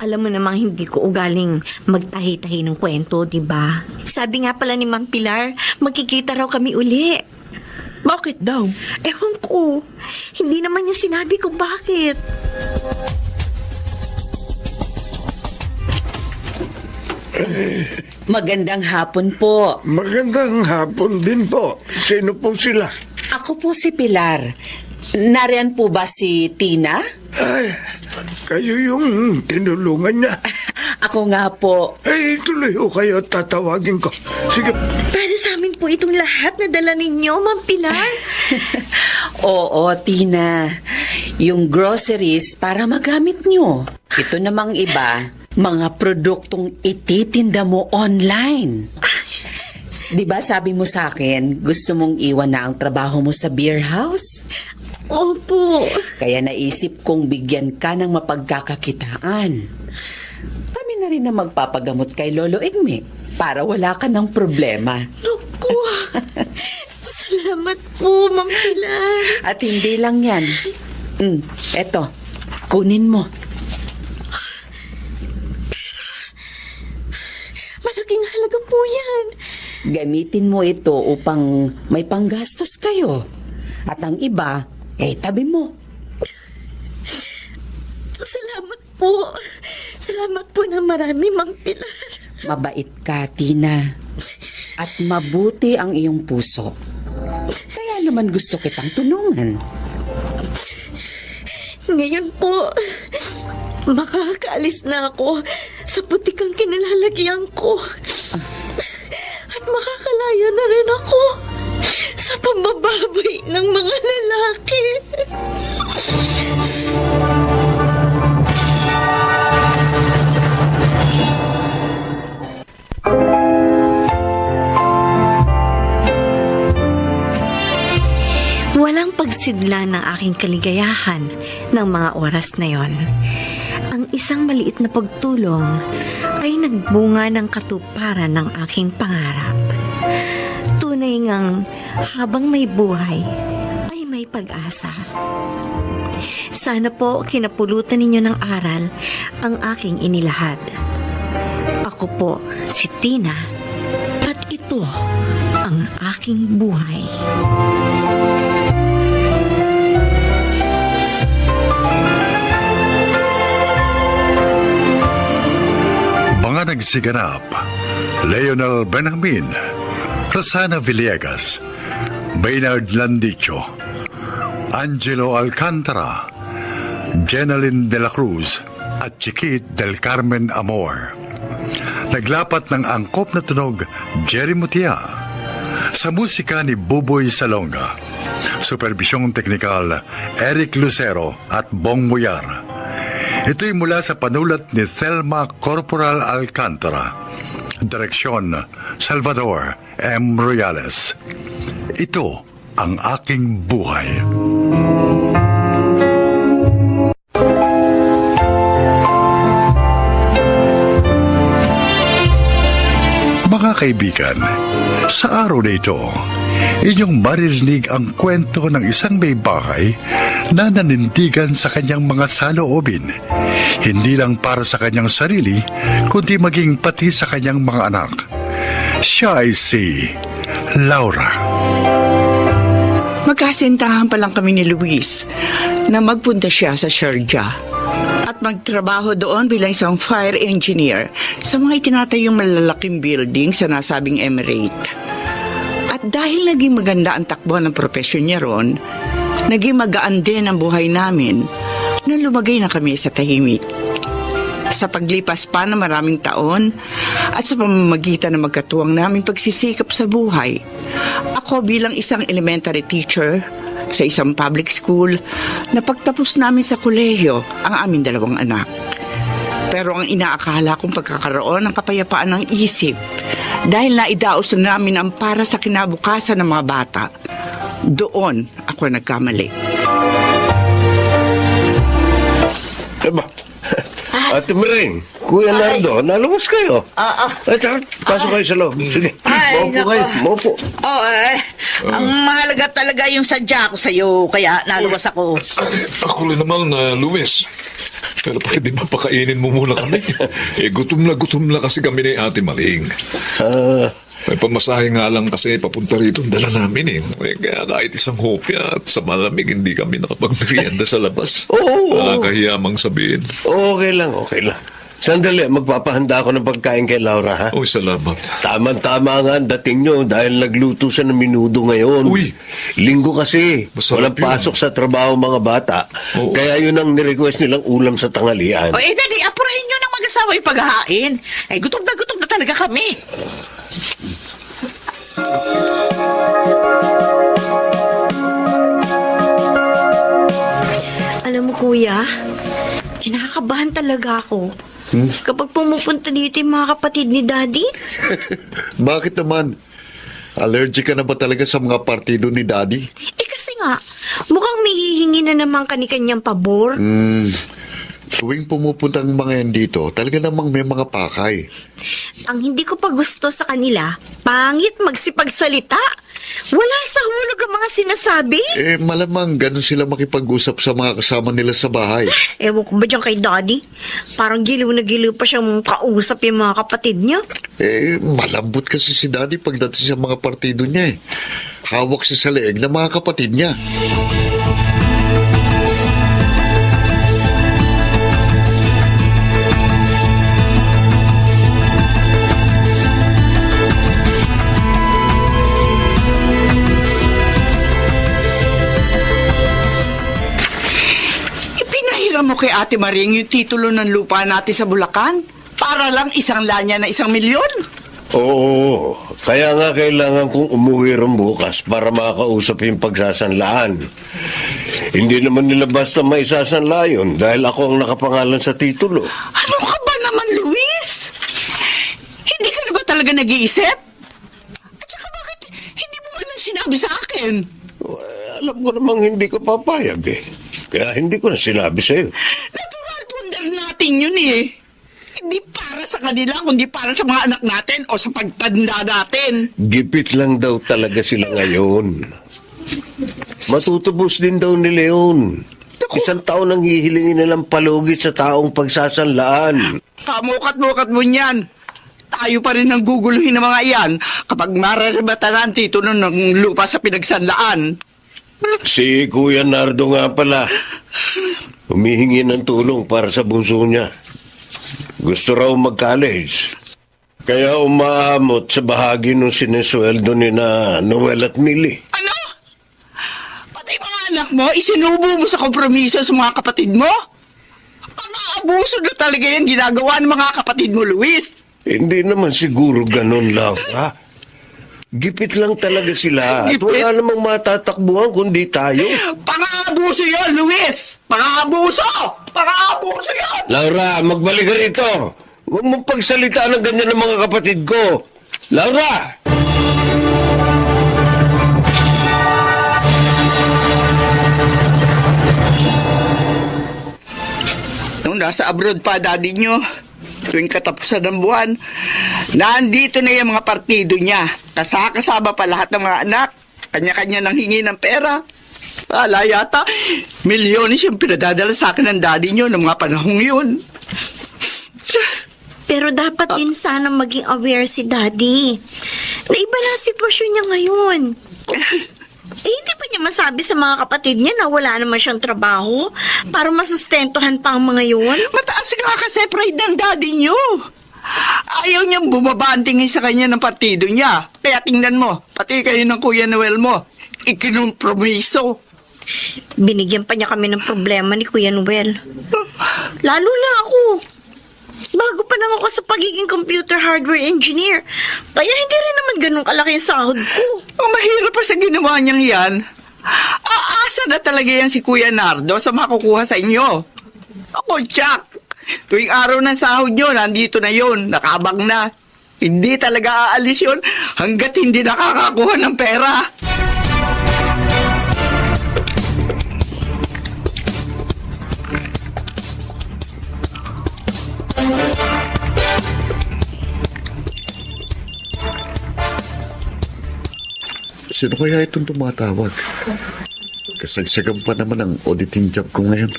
Alam mo namang hindi ko ugaling magtahi-tahi ng kwento, di ba? Sabi nga pala ni Mang Pilar, magkikita raw kami uli.
Bakit daw?
Ewan ko. Hindi naman niya sinabi kung bakit.
Magandang hapon po.
Magandang hapon din po. Sino po sila?
Ako po si Pilar. Nariyan po ba si Tina?
Ay, kayo yung tinulungan niya.
Ako nga po.
Ay, tuloy ho kayo, tatawagin ko. Sige.
Para sa amin po itong lahat na dala ninyo, Mang Pilar.
Oo, Tina. Yung groceries para magamit nyo. Ito namang iba, mga produktong ititinda mo online. Di ba sabi mo sa akin, gusto mong iwan na ang trabaho mo sa beer house?
Opo.
Kaya naisip kong bigyan ka ng mapagkakakitaan. Kami na rin na magpapagamot kay Lolo Igme para wala ka ng problema.
Naku. Salamat po, Mang Pilar.
At hindi lang yan. Eto, kunin mo.
Malaking halaga po yan.
Gamitin mo ito upang may panggastos kayo. At ang iba, tabi mo.
Salamat po. Salamat po na marami, Mang Pilar.
Mabait ka, Tina. At mabuti ang iyong puso. Kaya naman gusto kitang tulungan.
Ngayon po, makakaalis na ako sa putikang kinalalagyan ko. At makakalaya na rin ako sa pambababoy ng mga lalaki. Walang pagsidla ng aking kaligayahan ng mga oras na yon. Ang isang maliit na pagtulong ay nagbunga ng katuparan ng aking pangarap. Tunay ngang habang may buhay ay may pag-asa. Sana po kinapulutan ninyo ng aral ang aking inilahad. Ako po si Tina at ito ang aking buhay.
Mga nagsiganap, Leonel Benjamin, Rosana Villegas, Maynard Landicho, Angelo Alcantara, Jenaline de la Cruz at Chiquit del Carmen Amor. Naglapat ng angkop na tunog, Jerry Mutia. Sa musika ni Buboy Salonga. Supervisyong teknikal, Eric Lucero at Bong Muyar. Ito'y mula sa panulat ni Thelma Corporal Alcantara. Direksyon, Salvador M. Royales. Ito ang aking buhay. Mga kaibigan, sa araw na ito, inyong maririnig ang kwento ng isang may bahay na nanindigan sa kanyang mga saloobin, hindi lang para sa kanyang sarili, kundi maging pati sa kanyang mga anak. Siya ay si Laura.
Magkasintahan pa lang kami ni Luis na magpunta siya sa Sharjah at magtrabaho doon bilang isang fire engineer sa mga itinatayong malalaking building sa nasabing emirate. At dahil naging maganda ang takbo ng profesyon niya ron, naging magaan din ang buhay namin nung lumagay na kami sa tahimik. Sa paglipas pa ng maraming taon at sa pamamagitan ng magkatuwang naming pagsisikap sa buhay, ako bilang isang elementary teacher sa isang public school, napagtapos namin sa kolehiyo ang aming dalawang anak. Pero ang inaakala kong pagkakaroon ng kapayapaan ng isip Dahil naidaos na namin ang para sa kinabukasan ng mga bata, doon ako nagkamali.
Aba, Ate Maring, Kuya Nardo, nalabas kayo. Ay, tara, pasok kayo sa loob. Sige, maupo kayo, maupo.
Oh, ang mahalaga talaga yung sadya ko sa'yo, kaya naluwas ako.
Ako rin naman, Luis. Pero pwede ba pakainin mo muna kami? Gutom na kasi kami ni Ate Maling. May pamasahe nga lang kasi papunta rito ang dala namin Kaya kahit isang hopya at sa malamig hindi kami nakapagmerienda sa labas.
Oo.
Nakakahiyamang sabihin.
Okay lang. Sandali, magpapahanda ako ng pagkain kay Laura, ha?
Uy, salamat.
Tama ang dating nyo dahil nagluto siya ng minudo ngayon.
Uy.
Linggo kasi.
Masarap
Walang pasok
yun.
sa trabaho mga bata.
Oo.
Kaya yun ang nirequest nilang ulam sa tanghalian.
O, dali, apurahin nyo ng mag-asawa yung paghahain. Gutom na talaga kami.
Alam mo, kuya, kinakabahan talaga ako. Kapag pumupunta dito yung mga kapatid ni Daddy,
Bakit naman? Allergic ka na ba talaga sa mga partido ni Daddy?
kasi nga, mukhang may hihingi na naman kani-kanyang pabor.
Tuwing pumupunta ang mga yan dito, talaga namang may mga pakay.
Ang hindi ko pa gusto sa kanila, pangit magsipagsalita. Wala sa hulog ang mga sinasabi.
Malamang ganun sila makipag-usap sa mga kasama nila sa bahay.
Ewan ko ba dyan kay Daddy? Parang giliw na giliw pa siyang kausap yung mga kapatid niya.
Malambot kasi si Daddy pagdating sa mga partido niya Hawak siya sa leeg ng mga kapatid niya.
Ipinahiram mo kay Ate Maring yung titulo ng lupa natin sa Bulacan para lang isang lanya na 1 milyon.
Oo, kaya nga kailangan kong umuwi rin bukas para makausap yung pagsasanlaan. Hindi naman nila basta maisasanla yun dahil ako ang nakapangalan sa titulo.
Ano ka ba naman, Luis? Hindi ka na ba talaga nag-iisip? At saka bakit hindi mo man lang sinabi sa akin?
Alam ko namang hindi ka papayag Kaya hindi ko na sinabi sa'yo.
Natural wonder natin yun Hindi para sa kanila, kundi para sa mga anak natin o sa pagtanda natin.
Gipit lang daw talaga sila ngayon. Matutubos din daw ni Leon. 1 taon ang hihilingin nilang palugit sa taong pagsasanlaan.
Kamukat-mukat mo niyan. Tayo pa rin ang guguluhin ng mga iyan kapag mararabatan ang titulo ng lupa sa pinagsanlaan.
Si Kuya Nardo nga pala, humihingi ng tulong para sa bunso niya. Gusto raw mag-college. Kaya umaamot sa bahagi ng sinesweldo ni na Noel at Millie.
Ano? Pati mga anak mo, isinubo mo sa kompromiso sa mga kapatid mo? Pang-aabuso na talaga yung ginagawa ng mga kapatid mo, Luis.
Hindi naman siguro ganun, Laura. Gipit lang talaga sila. At
Gipit?
wala namang matatakbuhan kundi tayo.
Pang-aabuso yun, Luis! Pang-aabuso! Pang-aabuso yun!
Laura, magbalik ka rito. Huwag mong pagsalitaan ng ganyan ng mga kapatid ko. Laura!
Nung nasa abroad pa, daddy nyo, tuwing katapusan ng buwan, nandito na yung mga partido niya. Kasama pa lahat ng mga anak. Kanya-kanya nang hingi ng pera. Wala yata, milyones yung pinadadala sa akin ng daddy nyo ng mga panahong yun.
Pero dapat din sana maging aware si Daddy na iba na ang sitwasyon niya ngayon. Hindi pa niya masabi sa mga kapatid niya na wala naman siyang trabaho para masustentuhan pa ang mga yun.
Mataas nga kasi pride ng daddy nyo. Ayaw niyang bumaba ang tingin sa kanya ng partido niya. Kaya tingnan mo, pati kayo ng Kuya Noel mo, ikinumpromiso.
Binigyan pa niya kami ng problema ni Kuya Noel. Lalo na ako. Bago pa lang ako sa pagiging computer hardware engineer. Kaya hindi rin naman ganun kalaki ang sahod ko.
Ang mahirap pa sa ginawa niyang yan. Aasa na talaga yan si Kuya Nardo sa makukuha sa inyo. Ako, Jack. Tuwing araw ng sahod nyo, nandito na yun. Nakabang na. Hindi talaga aalis yun hanggat hindi nakakakuha ng pera.
Sino kaya itong tumatawag? Kasagsagan pa naman ang auditing job ko ngayon.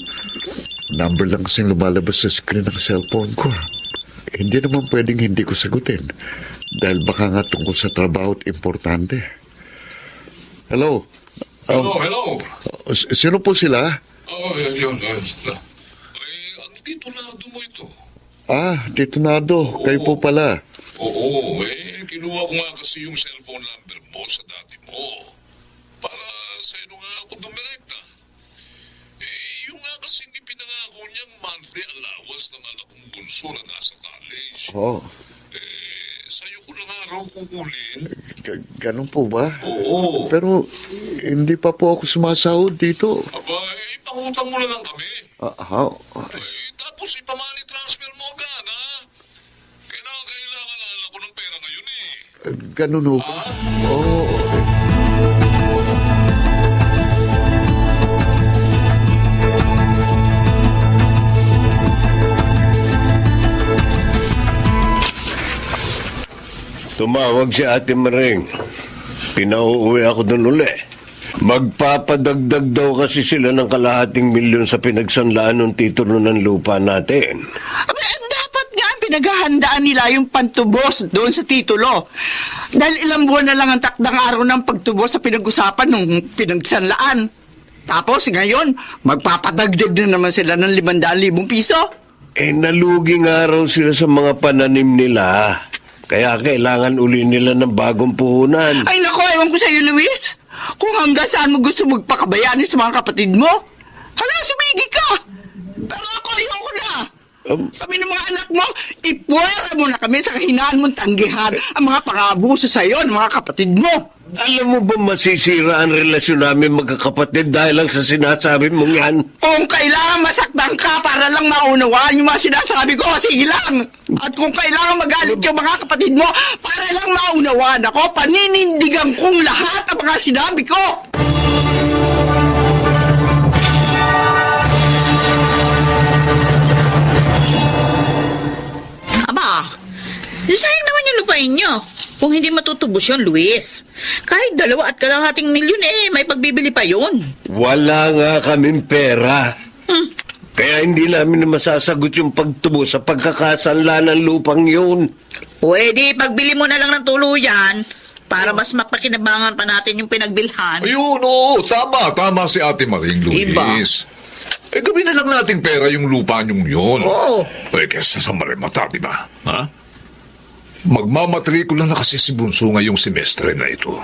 Number lang kasing lumalabas sa screen ng cellphone ko. Hindi naman pwedeng hindi ko sagutin. Dahil baka nga tungkol sa trabaho at importante. Hello?
Hello.
Sino po sila?
Yun. Ang titulado mo ito.
Tito Nado. Kayo po pala.
Oo, kinuha ko nga kasi yung cellphone number mo sa dati mo. Para sa ino nga ako dumirekta. Yung nga kasing ipinangako niyang monthly allowance ng anak kong bunso na nasa college.
Oh,
Sa'yo ko na nga raw kukulin.
ganun po ba?
Oo.
Pero hindi pa po ako sumasahod dito.
Aba, ipangutang mo na lang kami.
Tapos
ipamali transfer mo agad, ha? Kailangan na alam ko ng pera ngayon eh.
Ganun ho ba? Oo.
Tumawag si Ate Maring. Pinauuwi ako doon uli. Magpapadagdag daw kasi sila ng kalahating milyon sa pinagsanlaan ng titulo ng lupa natin.
Dapat nga pinaghahandaan nila yung pantubos doon sa titulo. Dahil ilang buwan na lang ang takdang araw ng pagtubos sa pinag-usapan nung pinagsanlaan. Tapos ngayon, magpapadagdag na naman sila ng 500,000 piso.
Nalugi nga raw sila sa mga pananim nila. Kaya kailangan uli nila ng bagong puhunan.
Ay nako, ewan ko sa'yo, Luis. Kung hanggang saan mo gusto magpakabayani sa mga kapatid mo, hala, sumigi ka. Pero ako, ayoko na. Kami ng mga anak mo, ipuwera mo na kami sa kahinaan mong tanggihan ang mga pang-aabuso sa'yo ng mga kapatid mo.
Alam mo ba masisira ang relasyon namin magkakapatid dahil lang sa sinasabi mong yan?
Kung kailangan masaktan ka para lang maunawaan yung mga sinasabi ko, sige lang. At kung kailangan magalit yung mga kapatid mo para lang maunawaan ako, paninindigan kong lahat ang mga sinabi ko.
Aba, sayang naman yung lupain nyo. Kung hindi matutubos yun, Luis. Kahit 2.5 milyon may pagbibili pa yun.
Wala nga kaming pera. Kaya hindi namin masasagot yung pagtubo sa pagkakasanla ng lupang yun.
Pwede, pagbili mo na lang ng tuluyan para mas mapakinabangan pa natin yung pinagbilhan.
Ayun, oo. Tama si Ate Maring, Luis.
Iba.
Gawin na lang natin pera yung lupa niyong yun.
Oo.
Kesa sa marimata, di ba? Ha? Magmamatrikula na kasi si Bunso ngayong semestre na ito.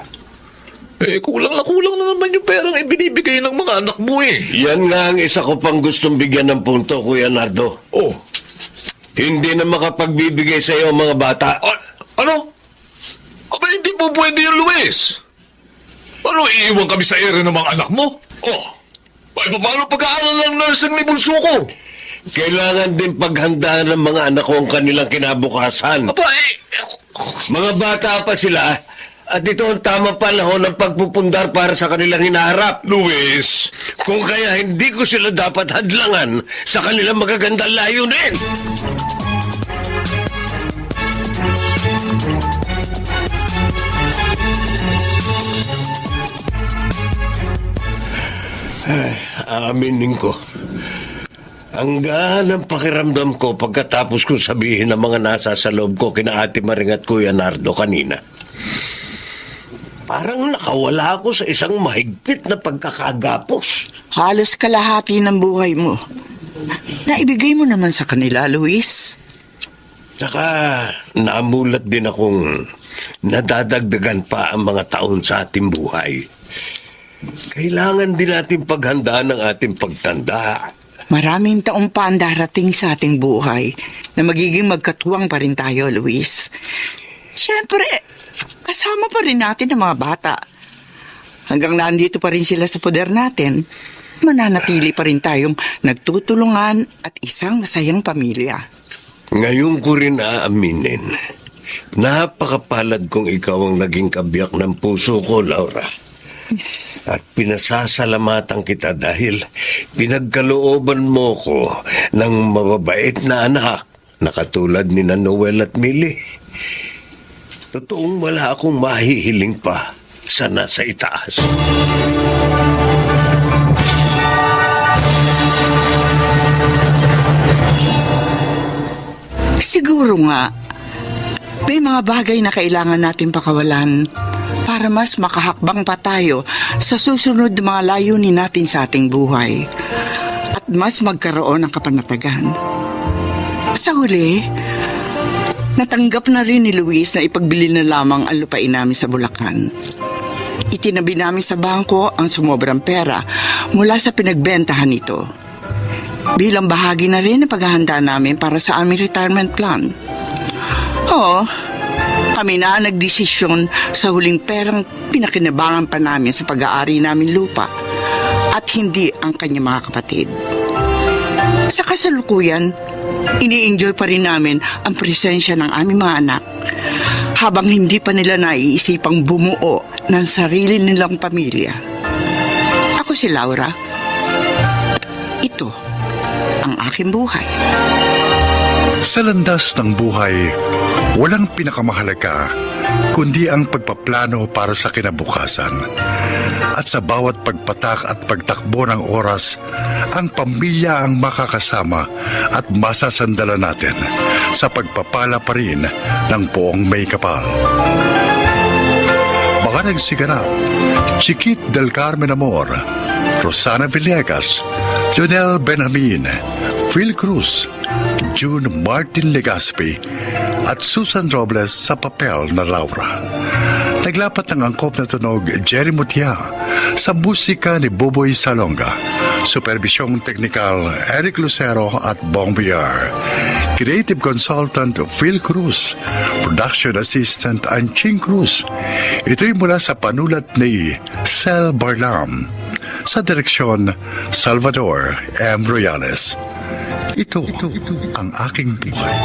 Kulang na naman yung perang ibinibigay ng mga anak mo eh.
Yan nga ang isa ko pang gustong bigyan ng punto, Kuya Nardo.
Oh.
Hindi na makapagbibigay sa iyo ang mga bata.
Ano? Aba, hindi po pwede yung Luis. Ano, iiwan kami sa ere ng mga anak mo? Ay, paano pag-aaral ng nursing ni Bunso ko?
Kailangan din paghandaan ng mga anak ko ang kanilang kinabukasan.
Aba,
Mga bata pa sila at ito ang tamang panahon ng pagpupundar para sa kanilang hinaharap.
Luis!
Kung kaya hindi ko sila dapat hadlangan sa kanilang magagandang layunin. Aminin ko. Ang gaan ng pakiramdam ko pagkatapos kong sabihin ng mga nasa sa loob ko kina Ate Maring at Kuya Nardo kanina. Parang nakawala ako sa isang mahigpit na pagkakagapos.
Halos kalahati ng buhay mo. Naibigay mo naman sa kanila, Luis.
Tsaka namulat din akong nadadagdagan pa ang mga taon sa ating buhay. Kailangan din natin paghandaan ng ating pagtanda.
Maraming taong pa ang darating sa ating buhay na magiging magkatuwang pa rin tayo, Luis. Siyempre, kasama pa rin natin ang mga bata. Hanggang nandito pa rin sila sa poder natin, mananatili pa rin tayong nagtutulungan at isang masayang pamilya.
Ngayon ko rin aaminin, Napakapalad kong ikaw ang naging kabiyak ng puso ko, Laura. At pinasasalamatan kita dahil pinagkalooban mo ko ng mababait na anak na katulad ni na Noel at Millie. Totoong wala akong mahihiling pa sa nasa itaas.
Siguro nga, may mga bagay na kailangan natin pakawalan para mas makahakbang pa tayo sa susunod na mga layunin natin sa ating buhay at mas magkaroon ng kapanatagan. Sa huli, natanggap na rin ni Luis na ipagbili na lamang ang lupain namin sa Bulacan. Itinabi namin sa bangko ang sumobrang pera mula sa pinagbentahan nito. Bilang bahagi na rin ng paghahanda namin para sa aming retirement plan. Oo, kami na ang nagdesisyon sa huling perang pinakinabangan pa namin sa pag-aari namin lupa at hindi ang kanyang mga kapatid. Sa kasalukuyan, ini-enjoy pa rin namin ang presensya ng aming mga anak habang hindi pa nila naiisipang bumuo ng sarili nilang pamilya. Ako si Laura. Ito ang aking buhay.
Sa landas ng buhay, walang pinakamahalaga kundi ang pagpaplano para sa kinabukasan. At sa bawat pagpatak at pagtakbo ng oras, ang pamilya ang makakasama at masasandala natin sa pagpapala pa rin ng poong may kapal. Mga nagsiganap, Chiquit del Carmen Amor, Rosana Villegas, Jonel Benjamin, Phil Cruz, June Martin Legaspi at Susan Robles sa papel na Laura. Naglapat ng angkop na tunog Jerry Mutia sa musika ni Boboy Salonga. Supervisyong teknikal Eric Lucero at Bong Villar. Creative Consultant Phil Cruz. Production Assistant Anching Cruz. Ito'y mula sa panulat ni Sel Barlam. Sa direksyon Salvador M. Royales. Ito ang aking buhay.